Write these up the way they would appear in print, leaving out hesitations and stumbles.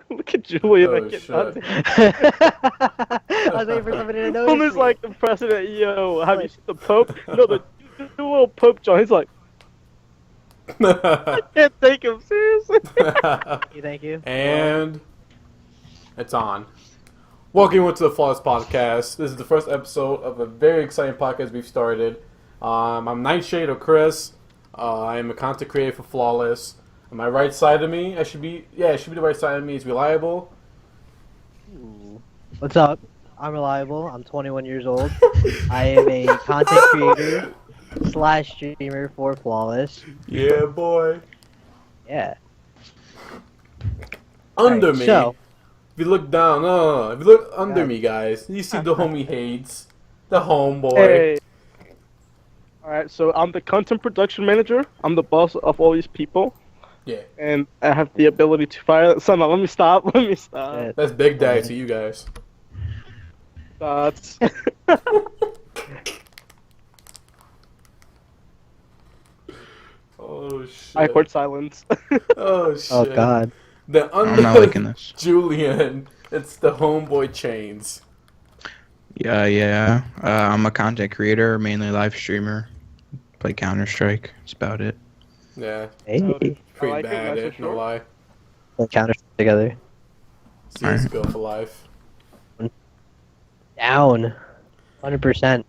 Look at Julian. I Oh cannot. shit. I was waiting for somebody to notice Almost me. like the president. Yo, have you Like- seen the Pope? No, the dual Pope John. He's like, can't take him seriously. Thank you. And it's on. Welcome to the Flawless Podcast. This is the first episode of a very exciting podcast we've started. I'm Nightshade or Chris. I am a content creator for Flawless. On my right side of me, it should be the right side of me is Reliable. What's up? I'm Reliable. I'm 21 years old. I am a content creator / streamer for Flawless. Yeah, boy. Yeah. Under Alright, me. so- If you look down, if you look under God. me, guys, you see the homie Hades, the homeboy. Hey. All right, so I'm the content production manager. I'm the boss of all these people, Yeah, and I have the ability to fire. Son, let me stop. Let me stop. Yeah. that's Big Daddy to you guys. That's. Oh shit. Awkward silence. Oh shit. Oh God. The I'm under not liking this. Julian, it's the homeboy Chains. Yeah. I'm a content creator, mainly live streamer. Play Counter Strike. That's about it. Yeah, Hey. pretty like it, bad. nice and No short. lie. We'll counter together. CS:GO for life. Down. 100%.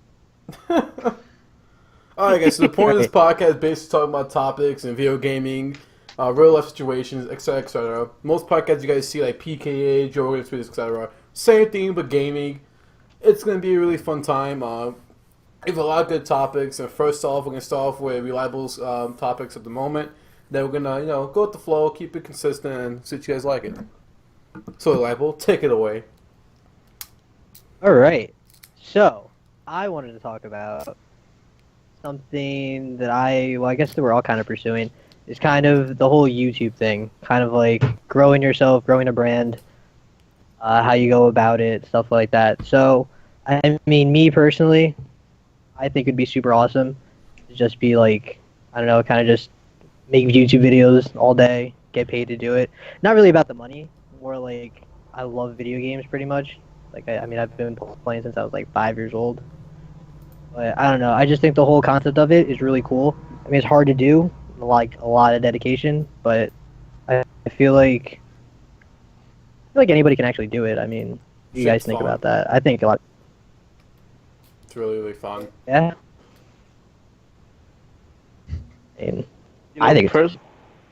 Alright, guys. So the point of this podcast is basically talking about topics and video gaming, real life situations, etc., etc. Most podcasts you guys see like PKA, Joe Rogan Experience, etc. Same thing, but gaming. It's gonna be a really fun time. We have a lot of good topics. And first off, we're gonna start off with Reliable's topics at the moment. Then we're gonna, go with the flow, keep it consistent, and see if you guys like it. So, Reliable, take it away. Alright. So, I wanted to talk about something that I guess that we're all kind of pursuing. Is kind of the whole YouTube thing. Kind of like growing yourself, growing a brand, how you go about it, stuff like that. So, I mean, me personally, I think it'd be super awesome to just be like, I don't know, kind of just make YouTube videos all day, get paid to do it. Not really about the money, more like I love video games pretty much. Like, I mean, I've been playing since I was like 5 years old. But I don't know, I just think the whole concept of it is really cool. I mean, it's hard to do, like a lot of dedication, but I feel like anybody can actually do it. I mean, what do you guys Shit's think fun. about that? I think a lot. It's really, really fun. Yeah. I mean, You know, I think it's-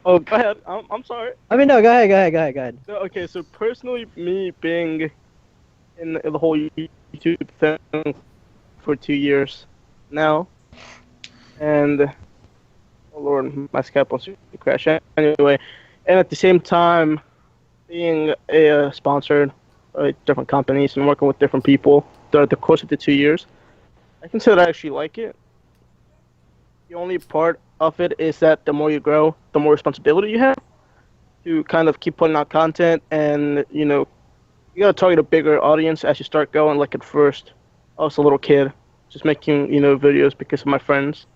Oh, go ahead. I'm sorry. no, go ahead. No, okay, so personally, me being in the whole YouTube thing for 2 years now, and oh lord, my Skype wants to crash anyway, and at the same time, being sponsored by different companies and working with different people throughout the course of the 2 years, I can say that I actually like it. The only part of it is that the more you grow, the more responsibility you have to kind of keep putting out content, and you gotta target a bigger audience as you start going. Like at first, I was a little kid, just making videos because of my friends.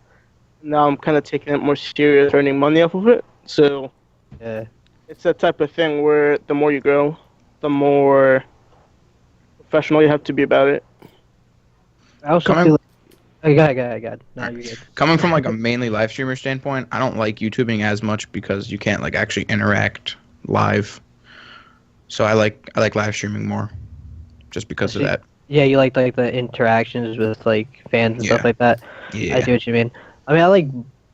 Now I'm kind of taking it more serious, earning money off of it. So Yeah. it's that type of thing where the more you grow, the more professional you have to be about it. I also Coming- feel like. Oh, go ahead. No, you're good. Coming from like a mainly live streamer standpoint, I don't like YouTubing as much because you can't like actually interact live. So I like live streaming more, just because of See, that. Yeah, you like the interactions with like fans and stuff Yeah. like that. Yeah. I see what you mean. I mean, I like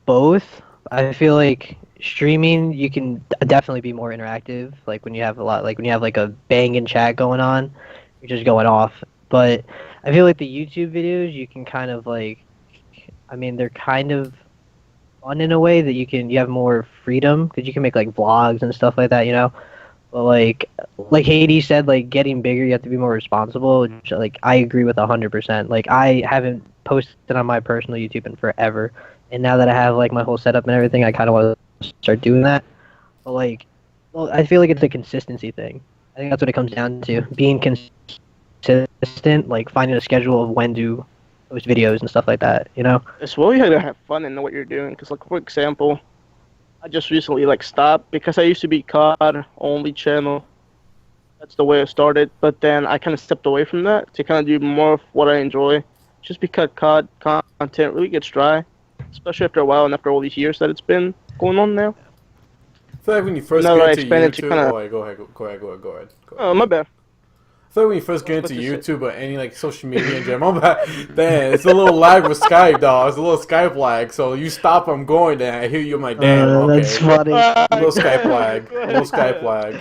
both. I feel like streaming, you can definitely be more interactive. Like when you have like a banging chat going on, you're just going off. But I feel like the YouTube videos, you can kind of like, I mean, they're kind of fun in a way that you have more freedom because you can make like vlogs and stuff like that, But like Hades said, like getting bigger, you have to be more responsible. Which, like I agree with 100%. Like I haven't posted on my personal YouTube in forever, and now that I have like my whole setup and everything, I kind of want to start doing that. But like, well, I feel like it's a consistency thing. I think that's what it comes down to: being consistent, like finding a schedule of when to post videos and stuff like that. As well, you gotta have fun and know what you're doing. Because, like, for example, I just recently stopped because I used to be COD only channel, That's the way it started. But then I kind of stepped away from that to kind of do more of what I enjoy. Just because COD content really gets dry, especially after a while and after all these years that it's been going on now. I feel like when you first No, get I into expanded to YouTube, kinda- oh, wait, go ahead. Oh, my bad. I feel like when you first get What's into about to say? YouTube or any like social media in general, my bad. Damn, it's a little lag with Skype, dog. It's a little Skype lag. So you stop, I'm going. Then I hear you. I'm like, damn, okay. That's funny. A little Skype lag. Go A ahead, little go Skype ahead. lag.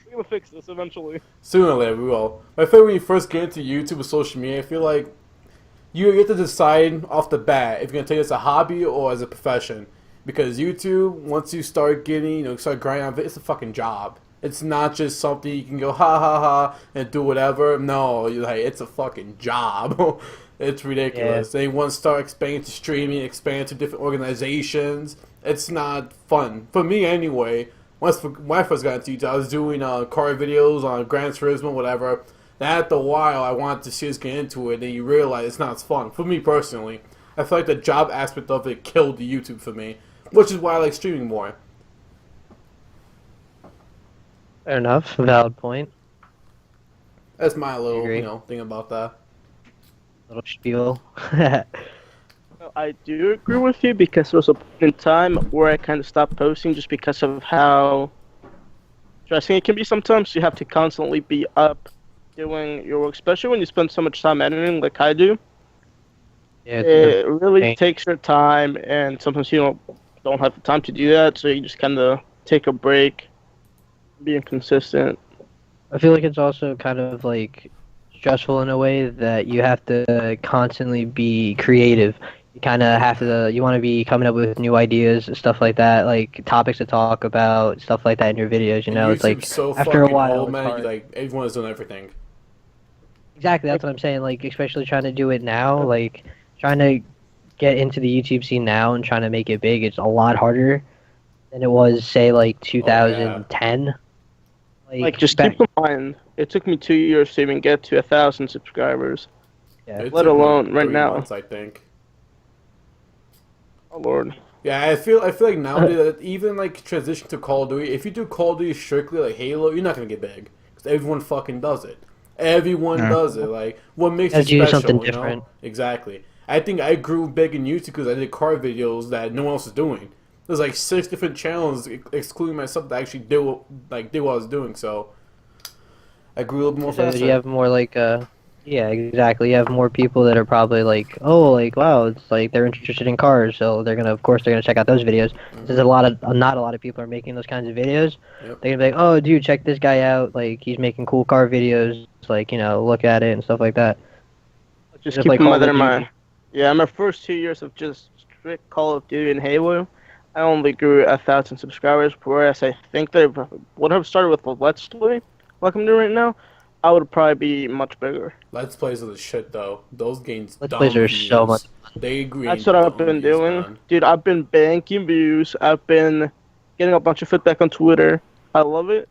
We're gonna fix this eventually. Sooner or later, we will. But I feel like when you first get into YouTube or social media, I feel like you get to decide off the bat if you're gonna take it as a hobby or as a profession. Because YouTube, once you start getting, start grinding on it, it's a fucking job. It's not just something you can go ha ha ha and do whatever. No, it's a fucking job. It's ridiculous. They want to start expanding to streaming, expand to different organizations. It's not fun for me anyway. When I first got into YouTube, I was doing car videos on Gran Turismo, whatever. Then after a while, I wanted to seriously get into it, and you realize it's not as fun. For me personally, I feel like the job aspect of it killed the YouTube for me, which is why I like streaming more. Fair enough. Valid point. That's my little, Agree. thing about that. Little spiel. I do agree with you because there was a point in time where I kind of stopped posting just because of how stressing it can be sometimes. You have to constantly be up doing your work, especially when you spend so much time editing like I do. Yeah, It really pain. takes your time, and sometimes you don't have the time to do that, so you just kind of take a break, being consistent. I feel like it's also kind of like stressful in a way that you have to constantly be creative. You kind of have to, you want to be coming up with new ideas and stuff like that, like topics to talk about, stuff like that in your videos, And It's like YouTube's so after a fucking while, old, it's man. hard. Like everyone has done everything. Exactly, that's what I'm saying. Like, especially trying to do it now, like trying to get into the YouTube scene now and trying to make it big, it's a lot harder than it was, say, like 2010. Like, just back- keep in mind, it took me 2 years to even get to 1,000 subscribers. Yeah. It Let took me alone right 3 now. months, I think. Oh Lord. Yeah, I feel like nowadays that even like transition to Call of Duty, if you do Call of Duty strictly like Halo, you're not gonna get big because everyone fucking does it. Everyone Yeah. does it. Like, what makes Gotta it do special? something you know? different. Exactly. I think I grew big in YouTube because I did car videos that no one else was doing. There's like 6 different channels, excluding myself, that actually did what I was doing. So I grew a little more So faster. you have more like yeah, exactly. You have more people that are probably like, oh, like wow, it's like they're interested in cars, so of course they're gonna check out those videos. There's not a lot of people are making those kinds of videos. Yep. They're gonna be like, oh, dude, check this guy out. Like he's making cool car videos. Like look at it and stuff like that. Just Just keep like in Call mind that of in Duty. my my first 2 years of just strict Call of Duty and Halo, I only grew 1,000 subscribers. Whereas I think that if I would have started with the Let's Play, like I'm doing right now, I would probably be much bigger. Let's Plays are the shit though. Those games. Let's dumb Plays are views. so much They agree. That's what I've been doing, dude. I've been banking views. I've been getting a bunch of feedback on Twitter. I love it.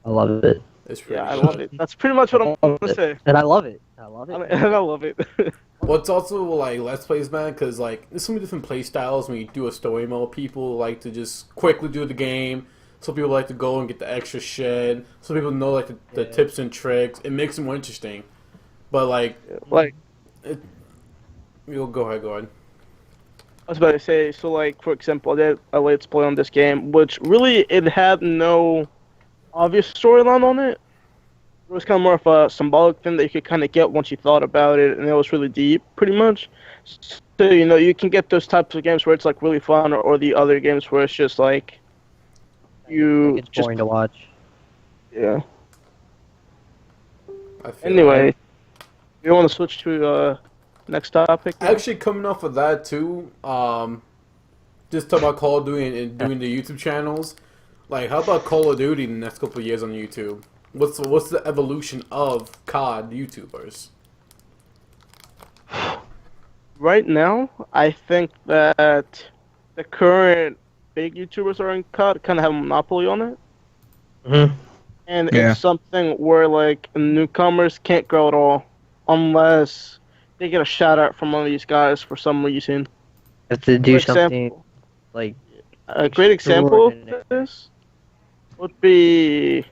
I love it, It's pretty Yeah, I good. love it. That's pretty much what I'm gonna say. and I love it. I love it. And I love it. What's also like Let's Plays, man, because like there's so many different play styles when you do a story mode. People like to just quickly do the game. Some people like to go and get the extra shit. Some people know like the Yeah. tips and tricks. It makes it more interesting. But like, Like you'll go ahead. I was about to say, so like for example, I did a Let's Play on this game, which really it had no obvious storyline on it. It was kind of more of a symbolic thing that you could kind of get once you thought about it, and it was really deep, pretty much. So you can get those types of games where it's like really fun, or the other games where it's just like you It's just boring to watch. yeah. I feel Anyway, you want to switch to next topic? Actually, coming off of that too, just talk about Call of Duty and doing the YouTube channels. Like, how about Call of Duty in the next couple of years on YouTube? What's the evolution of COD YouTubers? Right now, I think that the current big YouTubers are in COD kind of have a monopoly on it, Mm-hmm. and Yeah. it's something where like newcomers can't grow at all unless they get a shout out from one of these guys for some reason. Have to do For something example, like a great example of extraordinary. this would be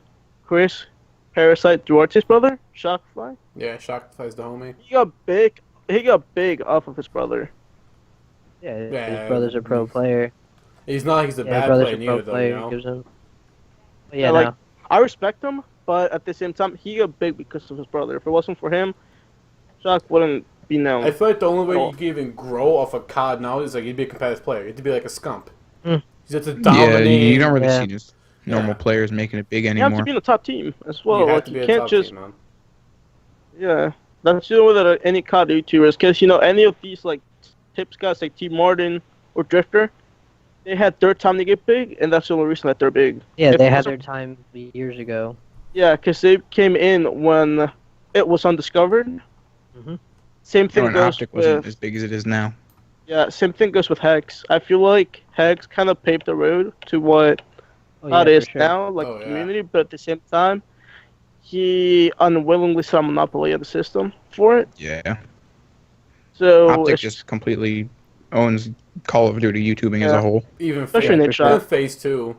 Chris Parasite Duarte's brother, Shockfly. Yeah, Shopify's the homie. He got big. He got big off of his brother. Yeah, Yeah, his brother's a pro player. He's not like he's a Yeah, bad brother's player a pro neither, though, player. you know? Gives him. But Yeah, yeah, like- no. I respect him, but at the same time, he got big because of his brother. If it wasn't for him, Shock wouldn't be known. I feel like the only way Oh. you can even grow off a COD now is like you'd be a competitive player. You have to be like a scump. Mm. You have to Yeah, dominate. you don't really Yeah. see just normal Yeah. players making it big You have anymore. to be in the top team as well. You have Like to you be a can't top just team, man. yeah. That's the only way that any COD YouTubers, because any of these like tips guys like T Martin or Drifter, they had their time to get big, and that's the only reason that they're big. Yeah, If they it had wasn't- their time years ago. Yeah, because they came in when it was undiscovered. Mhm. Same thing When goes Optic wasn't with as big as it is now. yeah. Same thing goes with Hex. I feel like Hex kind of paved the road to what Oh, COD yeah, is for sure. now, like Oh, the yeah. community. But at the same time, he unwillingly saw a monopoly of the system for it. Yeah. So Optic it's just completely owns Call of Duty YouTubing as Yeah. a whole. Even Especially phase, Nate Shot. phase 2.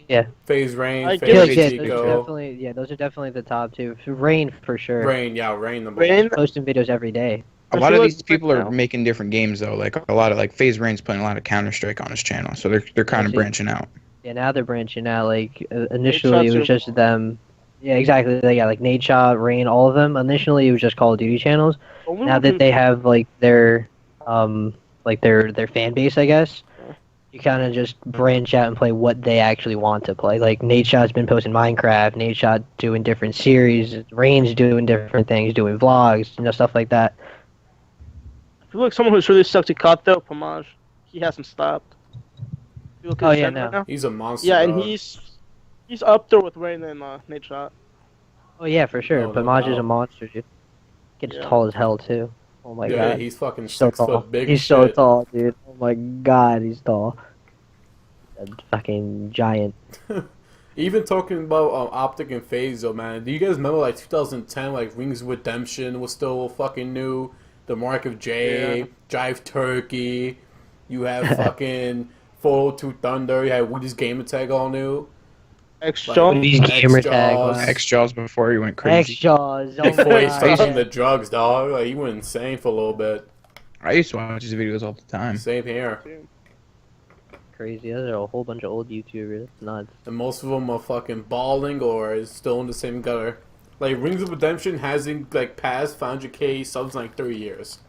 Yeah, Phase Rain, I I get feel like, like Phase yeah, those are Tico. definitely those are definitely the top two. Rain for sure. Rain, yeah, Rain number Rain. Posting videos every day. A I lot feel of like these people right are now- making different games though. Like a lot of like FaZe Rain's playing a lot of Counter Strike on his channel, so they're kind of Actually- branching out. Yeah, now they're branching out. Like initially, it Shots was are- just them. Yeah, exactly. Yeah, like Nate Shot, Rain, all of them. Initially, it was just Call of Duty channels. Only Now one that can- they have like their fan base, I guess, you kind of just branch out and play what they actually want to play. Like Nate Shot's been posting Minecraft, Nate Shot doing different series, Rain's doing different things, doing vlogs, stuff like that. I feel like someone who's really stuck to COD though, Pomage. He hasn't stopped. If you look at Oh, his yeah, channel no. right now. He's a monster. Yeah, and dog. he's up there with Rain and Nate Shot. Oh yeah, for sure. No, no Pamaj is a doubt. monster, dude. Gets Yeah. tall as hell too. Oh my yeah, god. he's fucking He's so 6 tall. foot big. He's as so shit. tall, dude. Oh my god, he's tall. A fucking giant. Even talking about Optic and FaZe, though, man. Do you guys remember like 2010, like Rings of Redemption was still fucking new? The Mark of J, Yeah. Jive Turkey. You have fucking 402 Thunder. You had Woody's Gamer Tag all new. X Like, Jump. These gamer X-Jaws. tag. Wow. X Jaws before he went X crazy. Jaws. Oh Before my he started god. the drugs, dog. Like, he went insane for a little bit. I used to watch his videos all the time. Same here. Crazy. Those are a whole bunch of old YouTubers. It's nuts. And most of them are fucking balling or is still in the same gutter. Like, Rings of Redemption hasn't, like, passed 500k subs in, like, 3 years.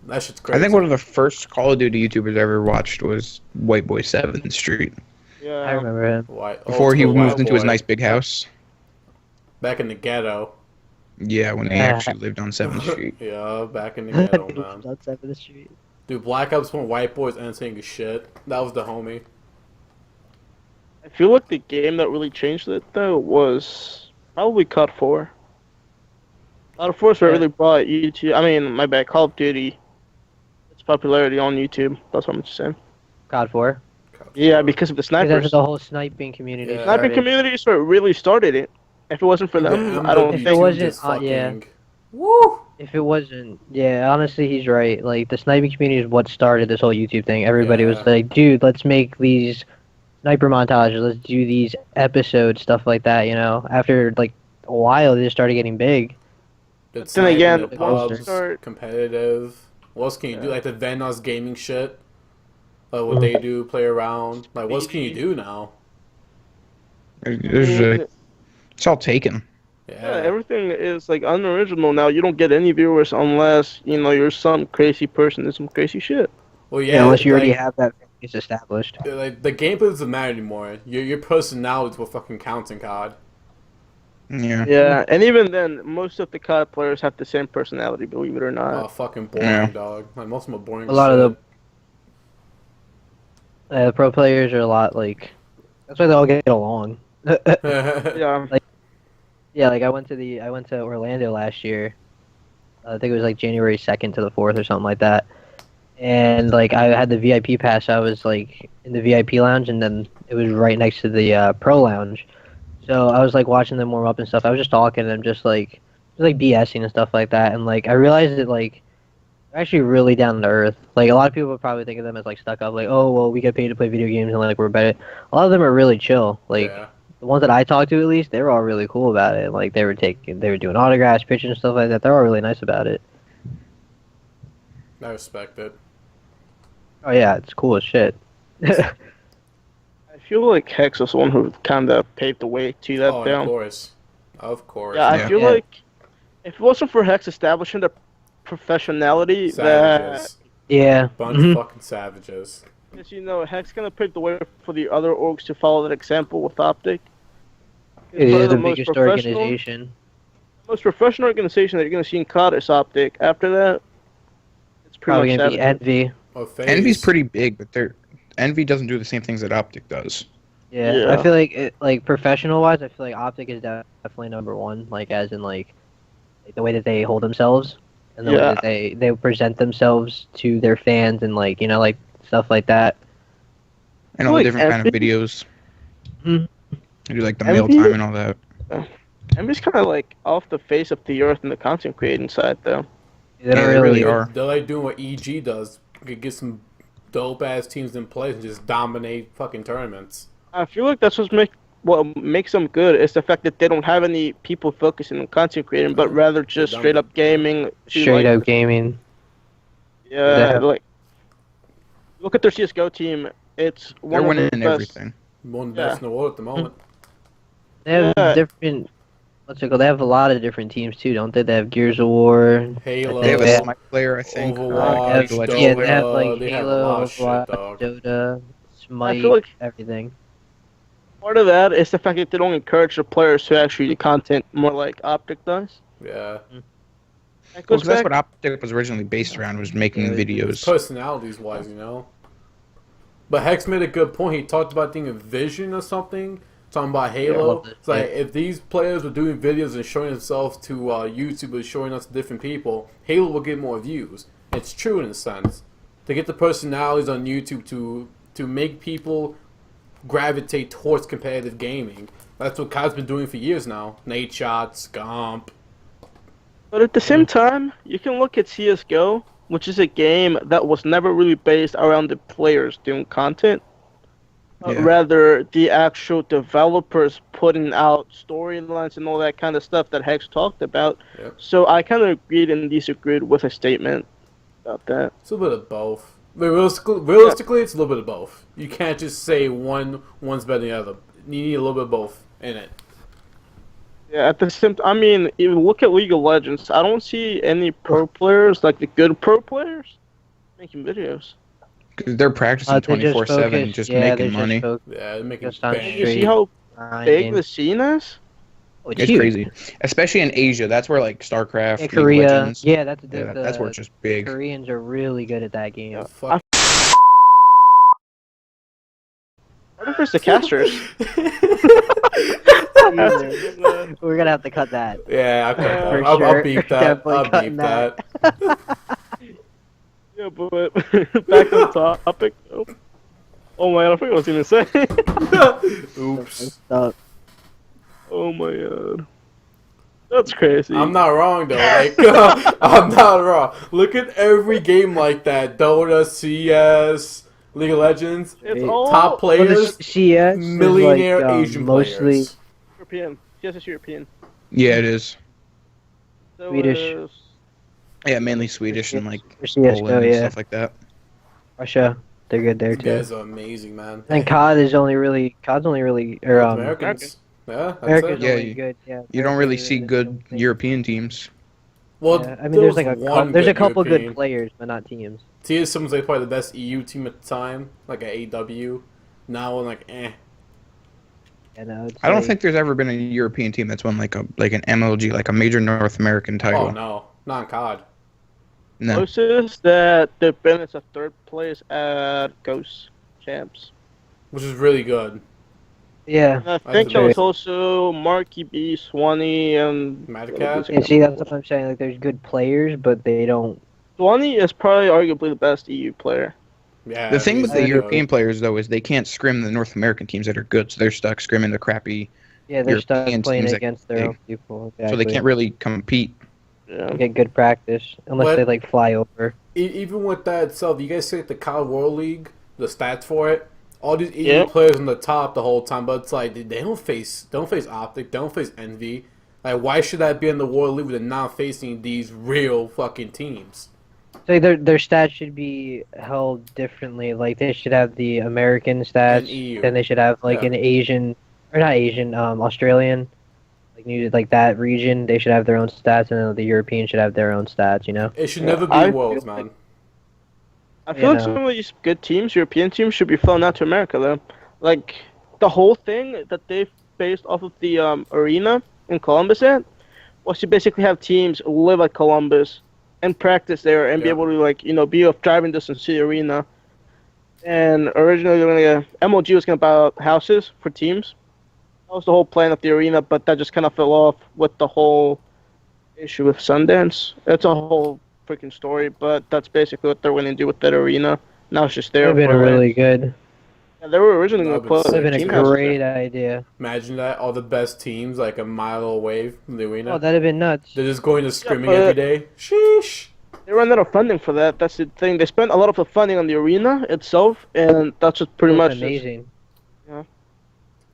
That shit's crazy. I think one of the first Call of Duty YouTubers I ever watched was White Boy 7th Street. Yeah. I remember him. Why- Before he old school moved white into his boy. nice big house. Back in the ghetto. Yeah, when he Yeah. actually lived on 7th Street. Yeah, back in the ghetto, man. That's the street. Dude, Black Ops 1 White Boys entertaining as shit. That was the homie. I feel like the game that really changed it though was probably COD 4. COD 4 is what Yeah. really brought YouTube. I mean, my bad. Call of Duty. Its popularity on YouTube. That's what I'm saying. COD 4. Yeah, because of the Because snipers. the whole sniping community. Yeah. Sniping started. community is what really started it. If it wasn't for them, I don't If it think. wasn't- just yeah. fucking- Woo! If it wasn't, yeah, honestly, he's right. Like, the sniping community is what started this whole YouTube thing. Everybody was Yeah. like, dude, let's make these sniper montages. Let's do these episodes, stuff like that, After, like, a while, they just started getting big. The Then sniping, again, the once you pubs, start- competitive. What else can you do? Yeah. Like the Venos gaming shit. What they do, play around. Like, what else can you do now? It's all taken. Yeah, everything is like unoriginal now. You don't get any viewers unless you're some crazy person doing some crazy shit. Well, Yeah, yeah, unless you already like, have that face established. like the gameplay doesn't matter anymore. Your personality is what fucking counts in COD. Yeah. Yeah, and even then, most of the COD players have the same personality, believe it or not. Oh, fucking boring, Yeah. dog. Like most of them are boring. A lot of the pro players are a lot, like, that's why they all get along. the. Yeah, Yeah, like I went to Orlando last year. I think it was like January 2nd to the 4th or something like that. And like I had the VIP pass. I was like in the VIP lounge, and then it was right next to the pro lounge. So I was like watching them warm up and stuff. I was just talking to them, just like BSing and stuff like that. And like I realized that like they're actually really down to earth. Like a lot of people would probably think of them as like stuck up, like, oh well, we get paid to play video games and like we're better. A lot of them are really chill. Like Yeah. the ones that I talked to at least, they were all really cool about it. Like they were doing autographs, pictures, and stuff like that. They're all really nice about it. I respect it. Oh yeah, it's cool as shit. I feel like Hex was the one who kind of paved the way to that. Oh, down. of course. Of course. Yeah, I Yeah. feel Yeah. like if it wasn't for Hex establishing the professionality Savages. Yeah. Bunch Mhm. of fucking savages. Hex kind of paved the way for the other orgs to follow that example with Optic. It's It one is of the most biggest professional- organization. most professional organization that you're going to see in COD is Optic. After that, it's pretty Probably much gonna be Savage. Envy. Oh, FaZe. Envy's pretty big, but Envy doesn't do the same things that Optic does. Yeah, Yeah. I feel like professional wise, I feel like Optic is definitely number one. Like as in like the way that they hold themselves and the way Yeah. that they present themselves to their fans and like like stuff like that. And all the Like different kind of Envy? videos. Mhm. They do like the Envy? meal time and all that. Envy's kind of like off the face of the earth in the content creating side, though. They don't Yeah, they really. really are. They're like doing what EG does. You could get some dope ass teams in place and just dominate fucking tournaments. I feel like that's what makes them good is the fact that they don't have any people focusing on content creating, but rather just They're straight up gaming. to, Straight like, up gaming. Yeah, Yeah. like look at their CS:GO team. It's They're one of winning the best. everything. One of the best in the world at the moment. They have Yeah. different. What's it called? They have a lot of different teams too, don't they? They have Gears of War. Halo, They have a Yeah. smite player, I think. Overwatch, They have- Legends yeah, player. they have like They have a Halo, lot of shit, Overwatch, dog. Dota, Smite, like- everything. Part of that is the fact that they don't encourage the players to actually do content more like Optic does. Yeah. That Well, goes 'cause that's back- what Optic was originally based around, was making Yeah, videos. Personalities wise, But Hex made a good point. He talked about thinking Vision or something, talking about Halo. love it. It's like if these players were doing videos and showing themselves to YouTubers, showing us different people, Halo will get more views. It's true in a sense. To get the personalities on YouTube to make people gravitate towards competitive gaming. That's what COD's been doing for years now. Nate Shot, Scomp. But at the same time, you can look at CS:GO, which is a game that was never really based around the players doing content. Yeah. Rather, the actual developers putting out storylines and all that kind of stuff that Hex talked about. Yep. So I kind of agreed and disagreed with a statement about that. It's a little bit of both. But realistically, it's a little bit of both. You can't just say one's better than the other. You need a little bit of both in it. Yeah, at the same I mean, even look at League of Legends. I don't see any pro players, like the good pro players, making videos. 'Cause they're practicing They just 24/7, focus- just yeah, making they money. Just Yeah, they're making Just on bang. You see Straight. how big grinding. the scene is? Oh, It's huge. crazy, especially in Asia. That's where like StarCraft, Yeah, League of Korea. Legends, Yeah, that's that's where it's just big. Koreans are really good at that game. Fuck. What if it's the casters? We're gonna have to cut that. Yeah, okay. For I'll sure. beep that. Definitely I'll cutting beep that. that. Yeah, but back to the topic. Oh man, I forgot what I was gonna say. Oops. Oh my god, that's crazy. I'm not wrong though. Like I'm not wrong. Look at every game like that: Dota, CS, League of Legends. It's all Top players, CS millionaire is like, Asian mostly players. European. Yes, it's European. Yeah, it is. So Swedish. is- Yeah, mainly Swedish and like for CS:GO, Poland and yeah. stuff like that. Russia. They're good there You too. guys are amazing, man. And COD's only really or Americans. Yeah, that's America's it. Yeah, only you- good. Yeah, You don't really America see is good something. European teams. Well, Yeah, I mean, there's like there's a couple European. good players, but not teams. TSM's like probably the best EU team at the time, like at AW. Now I'm like, eh. You know, I don't think there's ever been a European team that's won like an MLG, like a major North American title. Oh no, not in COD. No. Closest that they've been is a third place at Ghost Champs. Which is really good. Yeah. And I That's think that was amazing. also Marky B, Swanee, and Madcat? And see, that's what I'm saying. Like, there's good players, but they don't. Swanee is probably arguably the best EU player. Yeah. The thing with the he's European good. players though is they can't scrim the North American teams that are good, so they're stuck scrimming the crappy, Yeah, they're stuck European playing teams that against their they- own people. so they exactly. can't really compete. Yeah. get good practice unless What- they like fly over. Even with that itself, you guys see the COD World League, the stats for it, all these EU Yeah. players on the top the whole time, but it's like they don't face Optic, don't face Envy. Like, why should I be in the World League with not facing these real fucking teams? So their stats should be held differently. Like they should have the American stats, And EU. then they should have like Yeah. an Asian or not Asian, Australian, like that region. They should have their own stats, and then the European should have their own stats. You know. It should Yeah, never be I Worlds, feel man. I feel like You know. some of these good teams, European teams, should be flown out to America though. Like the whole thing that they based off of the arena in Columbus at was to basically have teams live at Columbus and practice there and be Yeah. able to be of driving distance to the arena. And originally they were MLG was gonna buy out houses for teams. That was the whole plan of the arena, but that just kind of fell off with the whole issue with Sundance. It's a whole freaking story, but that's basically what they're going to do with that arena. Now it's just there. Would have been for land. really good. Yeah, they were originally going That'd to been put Would have been team a houses great there. idea. Imagine that, all the best teams like a mile away from the arena. Oh, that'd have been nuts. They're just going to scrimming but- every day. Sheesh. They ran out of funding for that. That's the thing. They spent a lot of the funding on the arena itself, and that's just pretty That's much just- amazing.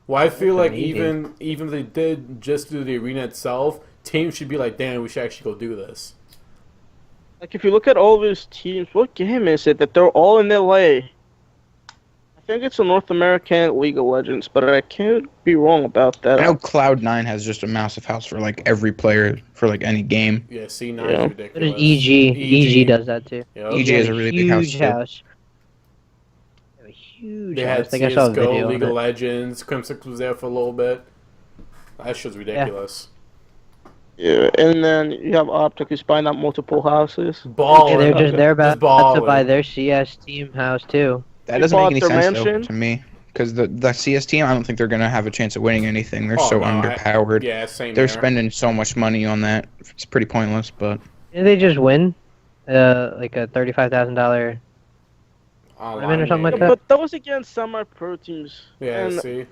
Well, I feel like amazing. even if they did just do the arena itself, teams should be like, damn, we should actually go do this. Like if you look at all of his teams, what game is it that they're all in LA? I think it's the North American League of Legends, but I can't be wrong about that. I know Cloud9 has just a massive house for like every player for like any game. Yeah, C9 Yeah. is What ridiculous. is EG? EG does that too. Yep. EG They has have a really big house, huge too. house. They have a huge They house. had I think I saw a CSGO, video League of of it. Legends, Crimson was there for a little bit. That shit's ridiculous. Yeah, and then you have Optic who's buying out multiple houses. Ball. Yeah, they're about to buy balling. their CS team house too. That They doesn't make bought any their sense though, mansion. to me, because the CS team, I don't think they're gonna have a chance of winning anything. They're Oh, so no, underpowered. Yeah, same They're here. spending so much money on that. It's pretty pointless, but Didn't they just win? Like a $35,000. Online, Women or something like maybe. that? But that was against semi-pro teams. Yeah, and see.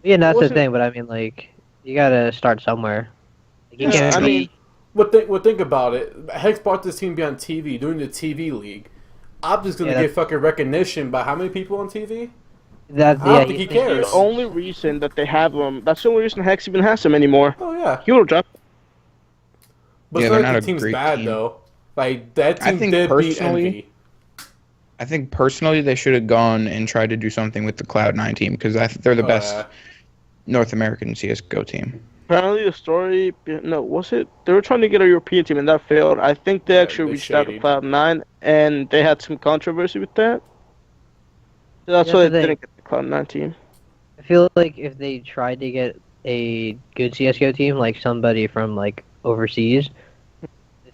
Yeah, that's the wasn't- thing. But I mean, like, you gotta start somewhere. Like, you Yeah, can't I be- mean, Think about it. Hex brought this team be on TV doing the TV league. Optic's gonna Yeah, get fucking recognition by how many people on TV? that. I don't Yeah, think he the cares. only reason that they have them, that's the only reason Hex even has them anymore. Oh yeah, He would have dropped. but Yeah, it's they're not like not the a team's great bad team. though. Like that I team think did beat personally- Envy. I think personally they should have gone and tried to do something with the Cloud9 team because I think they're the Oh, best yeah. North American CS:GO team. Apparently, the story. No, was it? They were trying to get a European team, and that failed. I think they Yeah, actually they reached out to shadied. Cloud9, and they had some controversy with that. So that's Yeah, why but they they- didn't get the Cloud9 team. I feel like if they tried to get a good CS:GO team, like somebody from like overseas, the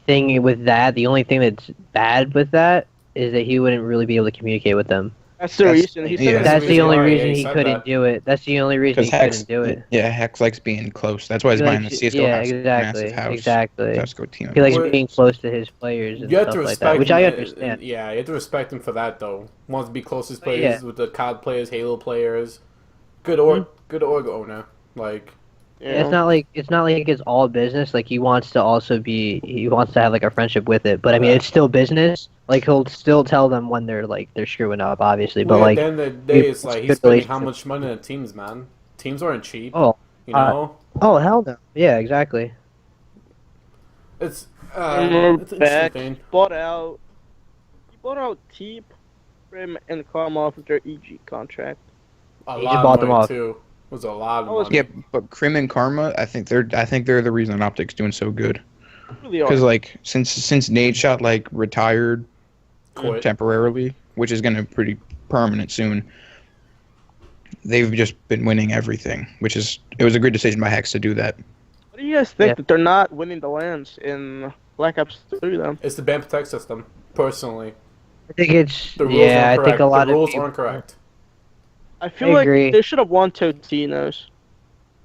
thing with that, the only thing that's bad with that is that he wouldn't really be able to communicate with them. That's the That's- reason. He said yeah. it- That's the only why reason he he said couldn't that. do it. That's the only reason Because he Hex, couldn't do it. yeah, Hex likes being close. That's why he's He buying likes- the CS:GO yeah, house, exactly, massive house. exactly. CS:GO team. He likes Well, being close to his players and You have stuff to like respect that, which him, I understand. Yeah, you have to respect him for that though. Wants to be closest Oh, players yeah. with the COD players, Halo players. Good org owner. Like Yeah, it's not like it's all business. Like he wants to have like a friendship with it. But I mean, Yeah. it's still business. Like he'll still tell them when they're screwing up, obviously. But well, like, at the end of the day, he- it's like it's he's good spending how relationship. much money on teams, man. Teams aren't cheap. oh, You know, hell no. Yeah, exactly. it's And we're it's back. interesting. He bought out Teep, Prim, and Karma off of their EG contract. A He lot just of bought them money off. too. It was a lot of Oh, money. Yeah, but Crim and Karma, I think they're the reason Optic's doing so good. Really are. Because like since Nate Shot like retired Quit. temporarily, which is gonna pretty permanent soon, they've just been winning everything. It was a good decision by Hex to do that. What do you guys think Yeah. that they're not winning the lands in Black Ops 3 though? It's the ban protect system. Personally, I think it's the rules yeah. I aren't correct. think a lot the of rules people, aren't correct. I feel I like agree. they should have won Totino's.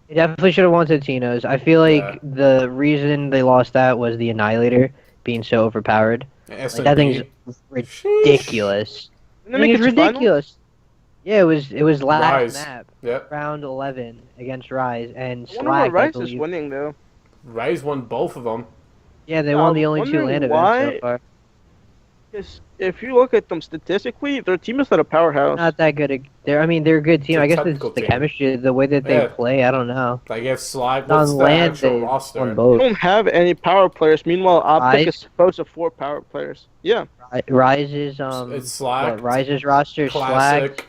They definitely should have won Totino's. I feel like Yeah. the reason they lost that was the Annihilator being so overpowered. Like, that SMB. thing's ridiculous. Didn't I they mean, make it's it to finals? ridiculous. Yeah, it was last Rise. map, Yep. round 11 against Rise and I wonder why Slack. I Rice is believe. winning though. Rise won both of them. Yeah, they Yeah, won I'm the only two wondering land why- events so far. Because if you look at them statistically, their team is not a powerhouse. Not that good. They're a good team. It's a I guess it's technical the team. chemistry, the way that they Yeah. play. I don't know. Like you have Slag. On What's the land, actual they roster? won They both. don't have any power players. Meanwhile, Optic is Rise? supposed to 4 power players. Yeah. Rises It's Slag. Rises roster Classic.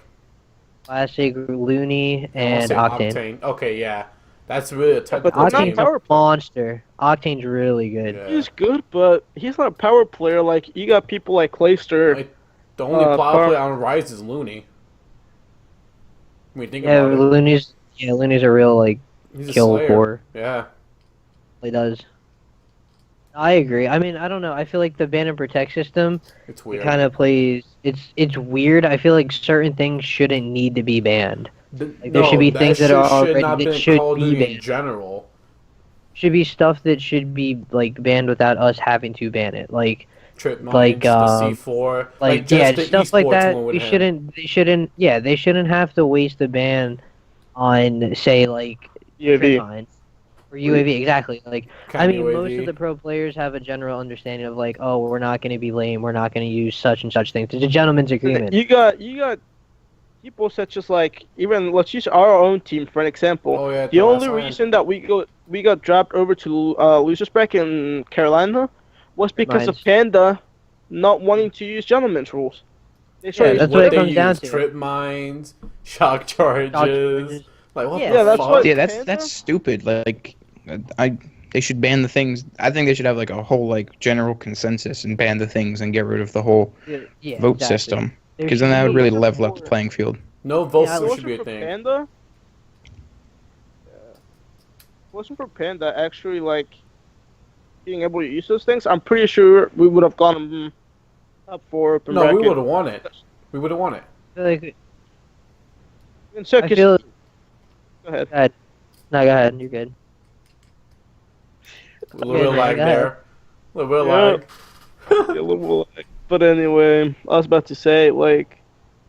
Classic, Looney, and I'll say Octane. Okay, yeah. That's really a technical they're not team. Octane's power a monster. Octane's really good. Yeah. He's good, but he's not a power player. Like, you got people like Clayster. Like, the only power Power- player on Rise is Looney. When you think Yeah, about it, Looney's a real like he's a kill slayer. core. Yeah. He does. I agree. I mean, I don't know. I feel like the ban and protect system It's weird. kind of plays. It's weird. I feel like certain things shouldn't need to be banned. Like, there should be things that are already- should not that been should Call of be Duty in banned. general. Should be stuff that should be like banned without us having to ban it. Like Trip mines, Like, the C4, like just yeah, the stuff like esports that. one would We have. they shouldn't have to waste a ban on say like UAV. trip mines or UAV exactly. Like I Kind mean, of most UAV. of the pro players have a general understanding of like, oh, we're not going to be lame. We're not going to use such and such things. It's a gentleman's agreement. You got people such as like, even let's use our own team for an example. Oh yeah. The only last line. reason that we got dropped over to losers bracket in Carolina was because of Mines. Panda not wanting to use gentlemen's rules. They Yeah, started that's What what it they comes down use, to. Trip mines, shock charges. Charges. Like what Yeah, the that's fuck? what- Yeah, Panda? that's stupid. Like, they should ban the things. I think they should have like a whole like general consensus and ban the things and get rid of the whole Yeah, vote exactly. system There because should then that be- would really level up the playing field. No vote Yeah, system Wasn't should be a for thing. Panda. Wasn't for Panda actually like being able to use those things? I'm pretty sure we would have gone up 4 up in No, we bracket. would have won it. We would have won it. I feel like And so, I feel. go ahead. No, go ahead. You're good. A little bit of lag go ahead. there. A little bit of Yeah. lag. A little lag. But anyway, I was about to say, like,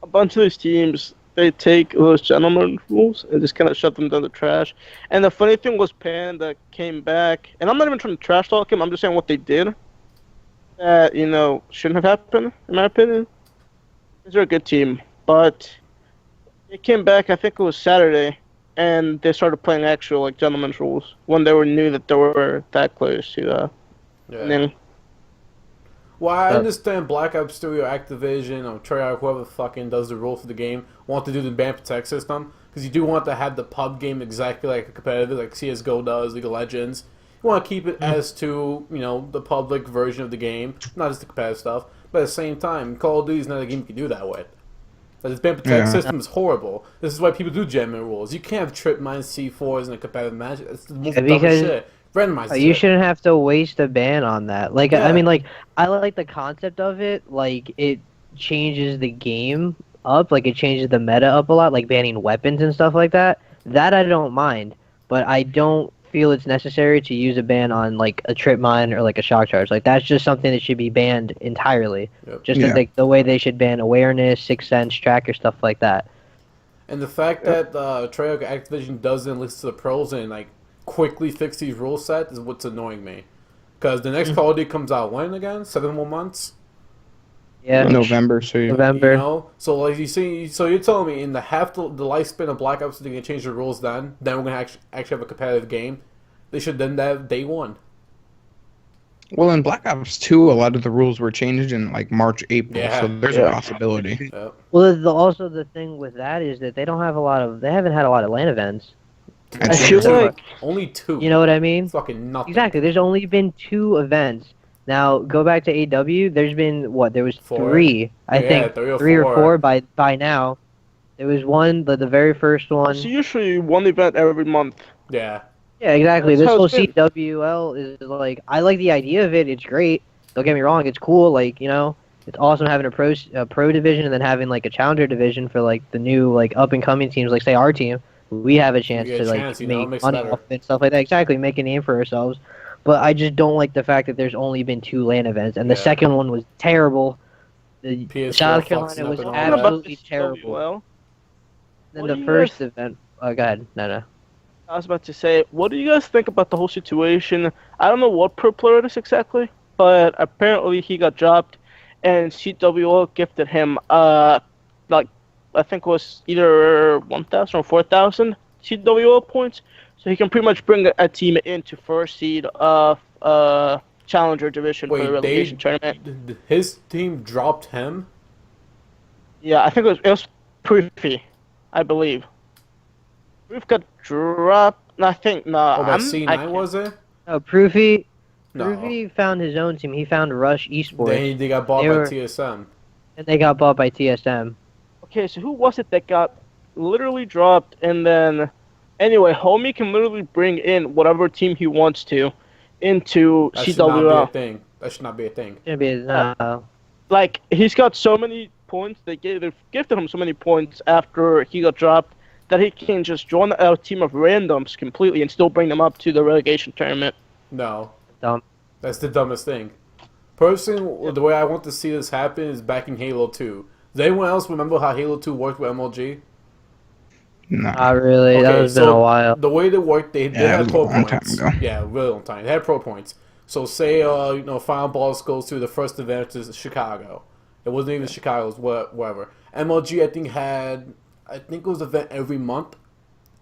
a bunch of these teams, they take those gentleman rules and just kind of shove them down the trash. And the funny thing was Panda came back, and I'm not even trying to trash talk him, I'm just saying what they did that, shouldn't have happened, in my opinion. They're a good team, but they came back, I think it was Saturday, and they started playing actual, like, gentleman's rules when they knew that they were that close to Yeah. winning. Well, I Uh, understand Black Ops Studio, Activision, or Treyarch, whoever fucking does the rules for the game, want to do the ban protect system because you do want to have the pub game exactly like a competitive, like CS:GO does, League of Legends. You want to keep it as to the public version of the game, not just the competitive stuff. But at the same time, Call of Duty is not a game you can do that with. But this ban protect Yeah. system is horrible. This is why people do gentleman rules. You can't have trip mines, C4s in a competitive match. It's the most Yeah, dumbest because- shit. Randomized You shit. shouldn't have to waste a ban on that. Like, Yeah. I mean, like, I like the concept of it. Like, it changes the game up. Like, it changes the meta up a lot. Like banning weapons and stuff like that. That I don't mind, but I don't feel it's necessary to use a ban on like a trip mine or like a shock charge. Like, that's just something that should be banned entirely. Yep. Just Yeah. as, like the way they should ban awareness, sixth sense, tracker, stuff like that. And the fact that Treyarch Activision doesn't listen to the pros and like quickly fix these rule sets is what's annoying me. Because the next Call of Duty comes out when again? 7 more months. Yeah, November, so November. You know, so like you see, so you're telling me in the the lifespan of Black Ops, they're gonna change the rules. Then we're gonna actually have a competitive game. They should then have day one. Well, in Black Ops 2, a lot of the rules were changed in like March, April, Yeah. so there's Yeah. a possibility. Yep. Well, also the thing with that is that they haven't had a lot of LAN events. I feel like Only 2. You know what I mean? Fucking nothing. Exactly. There's only been 2 events. Now go back to AW. There's been what? There was 4. 3. I Yeah, think 3 or 4. by now. There was one, the very first one. it's usually one event every month. Yeah. Yeah, exactly. That's This how whole it's been. CWL is like, I like the idea of it. It's great. Don't get me wrong. It's cool. Like, it's awesome having a pro division and then having like a challenger division for like the new like up and coming teams. Like say our team, we have a chance get to a like chance, it makes make it money better. off it and stuff like that. Exactly, make a name for ourselves. But I just don't like the fact that there's only been 2 LAN events, and the Yeah. second one was terrible. The PS4 South fucks Carolina up was and all Talking that. about absolutely this terrible. WL, Then what the do you first guys- event. Oh, go ahead. No. I was about to say, what do you guys think about the whole situation? I don't know what pro player it is exactly, but apparently he got dropped, and CWO gifted him like I think it was either 1,000 or 4,000 CWO points, so he can pretty much bring a team into first seed of Challenger Division for the relegation tournament. His team dropped him? Yeah, I think it was Proofy, I believe. Proof got dropped. I think no. Oh, by C9 was it? No, Proofy. No. Proofy found his own team. He found Rush Esports, They got bought by TSM. and they got bought by TSM. Okay, so who was it that got literally dropped, and then anyway, Homie can literally bring in whatever team he wants to into That should not be a CWL. thing. That should not be a thing. Gonna be Like he's got so many points. They gifted him so many points after he got dropped that he can just join a team of randoms completely and still bring them up to the relegation tournament. No. dumb. That's the dumbest thing. Personally, the way I want to see this happen is back in Halo 2. Does anyone else remember how Halo 2 worked with MLG? No. Not really. That has been a while. The way they worked, they Yeah, had it was pro a long points. time ago. Yeah, a really long time. They had pro points. So say, Final Balls goes to the first event to Chicago. It wasn't even Chicago, it was whatever. MLG, I think it was an event every month.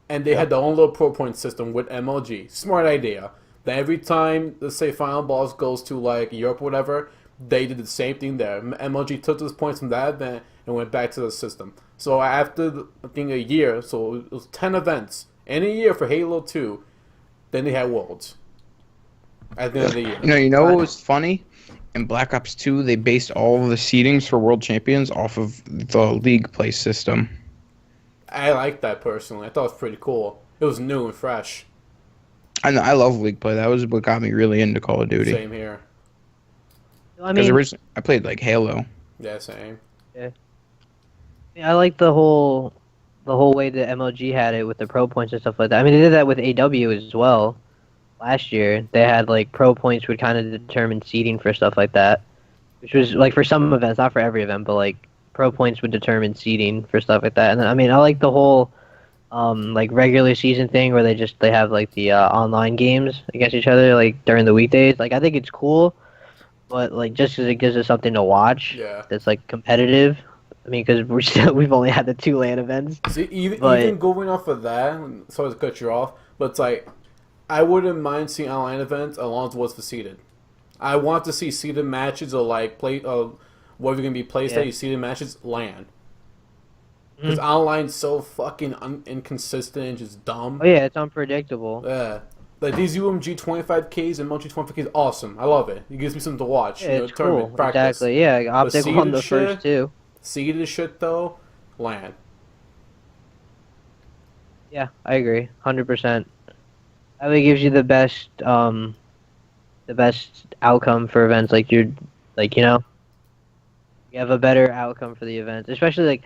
And they had their own little pro point system with MLG. Smart idea. That every time, let's say, Final Balls goes to, like, Europe or whatever, they did the same thing there. MLG took those points from that event and went back to the system. So after, I think, a year, so it was 10 events in a year for Halo 2, then they had Worlds at the end of the year. You know what was funny? In Black Ops 2, they based all of the seedings for World Champions off of the League play system. I like that personally. I thought it was pretty cool. It was new and fresh. I love League play. That was what got me really into Call of Duty. Same here. I Because mean, originally I played like Halo. Yeah, same. I like the whole way that MLG had it with the pro points and stuff like that. I mean, they did that with AW as well. Last year, they had like pro points would kind of determine seeding for stuff like that, which was like for some events, not for every event, but like pro points would determine seeding for stuff like that. And then, I mean, I like the whole like regular season thing where they have like the online games against each other like during the weekdays. Like I think it's cool, but like just because it gives us something to watch Yeah. that's like competitive. I mean, because we've only had the 2 LAN events. See, But- even going off of that, sorry to cut you off, but it's like, I wouldn't mind seeing online events as long as it was for seeded. I want to see seeded matches or like whatever going to be placed at, you seeded matches, LAN. Because online's so fucking inconsistent and just dumb. Oh yeah, it's unpredictable. Yeah. Like these UMG 25Ks and Multi 25Ks, awesome. I love it. It gives me something to watch. Yeah, it's tournament cool. practice. Exactly. Yeah, Optic won the seeded first 2. Seeded shit though, LAN. Yeah, I agree, 100%. That way gives you the best outcome for events. Like you have a better outcome for the event. Especially like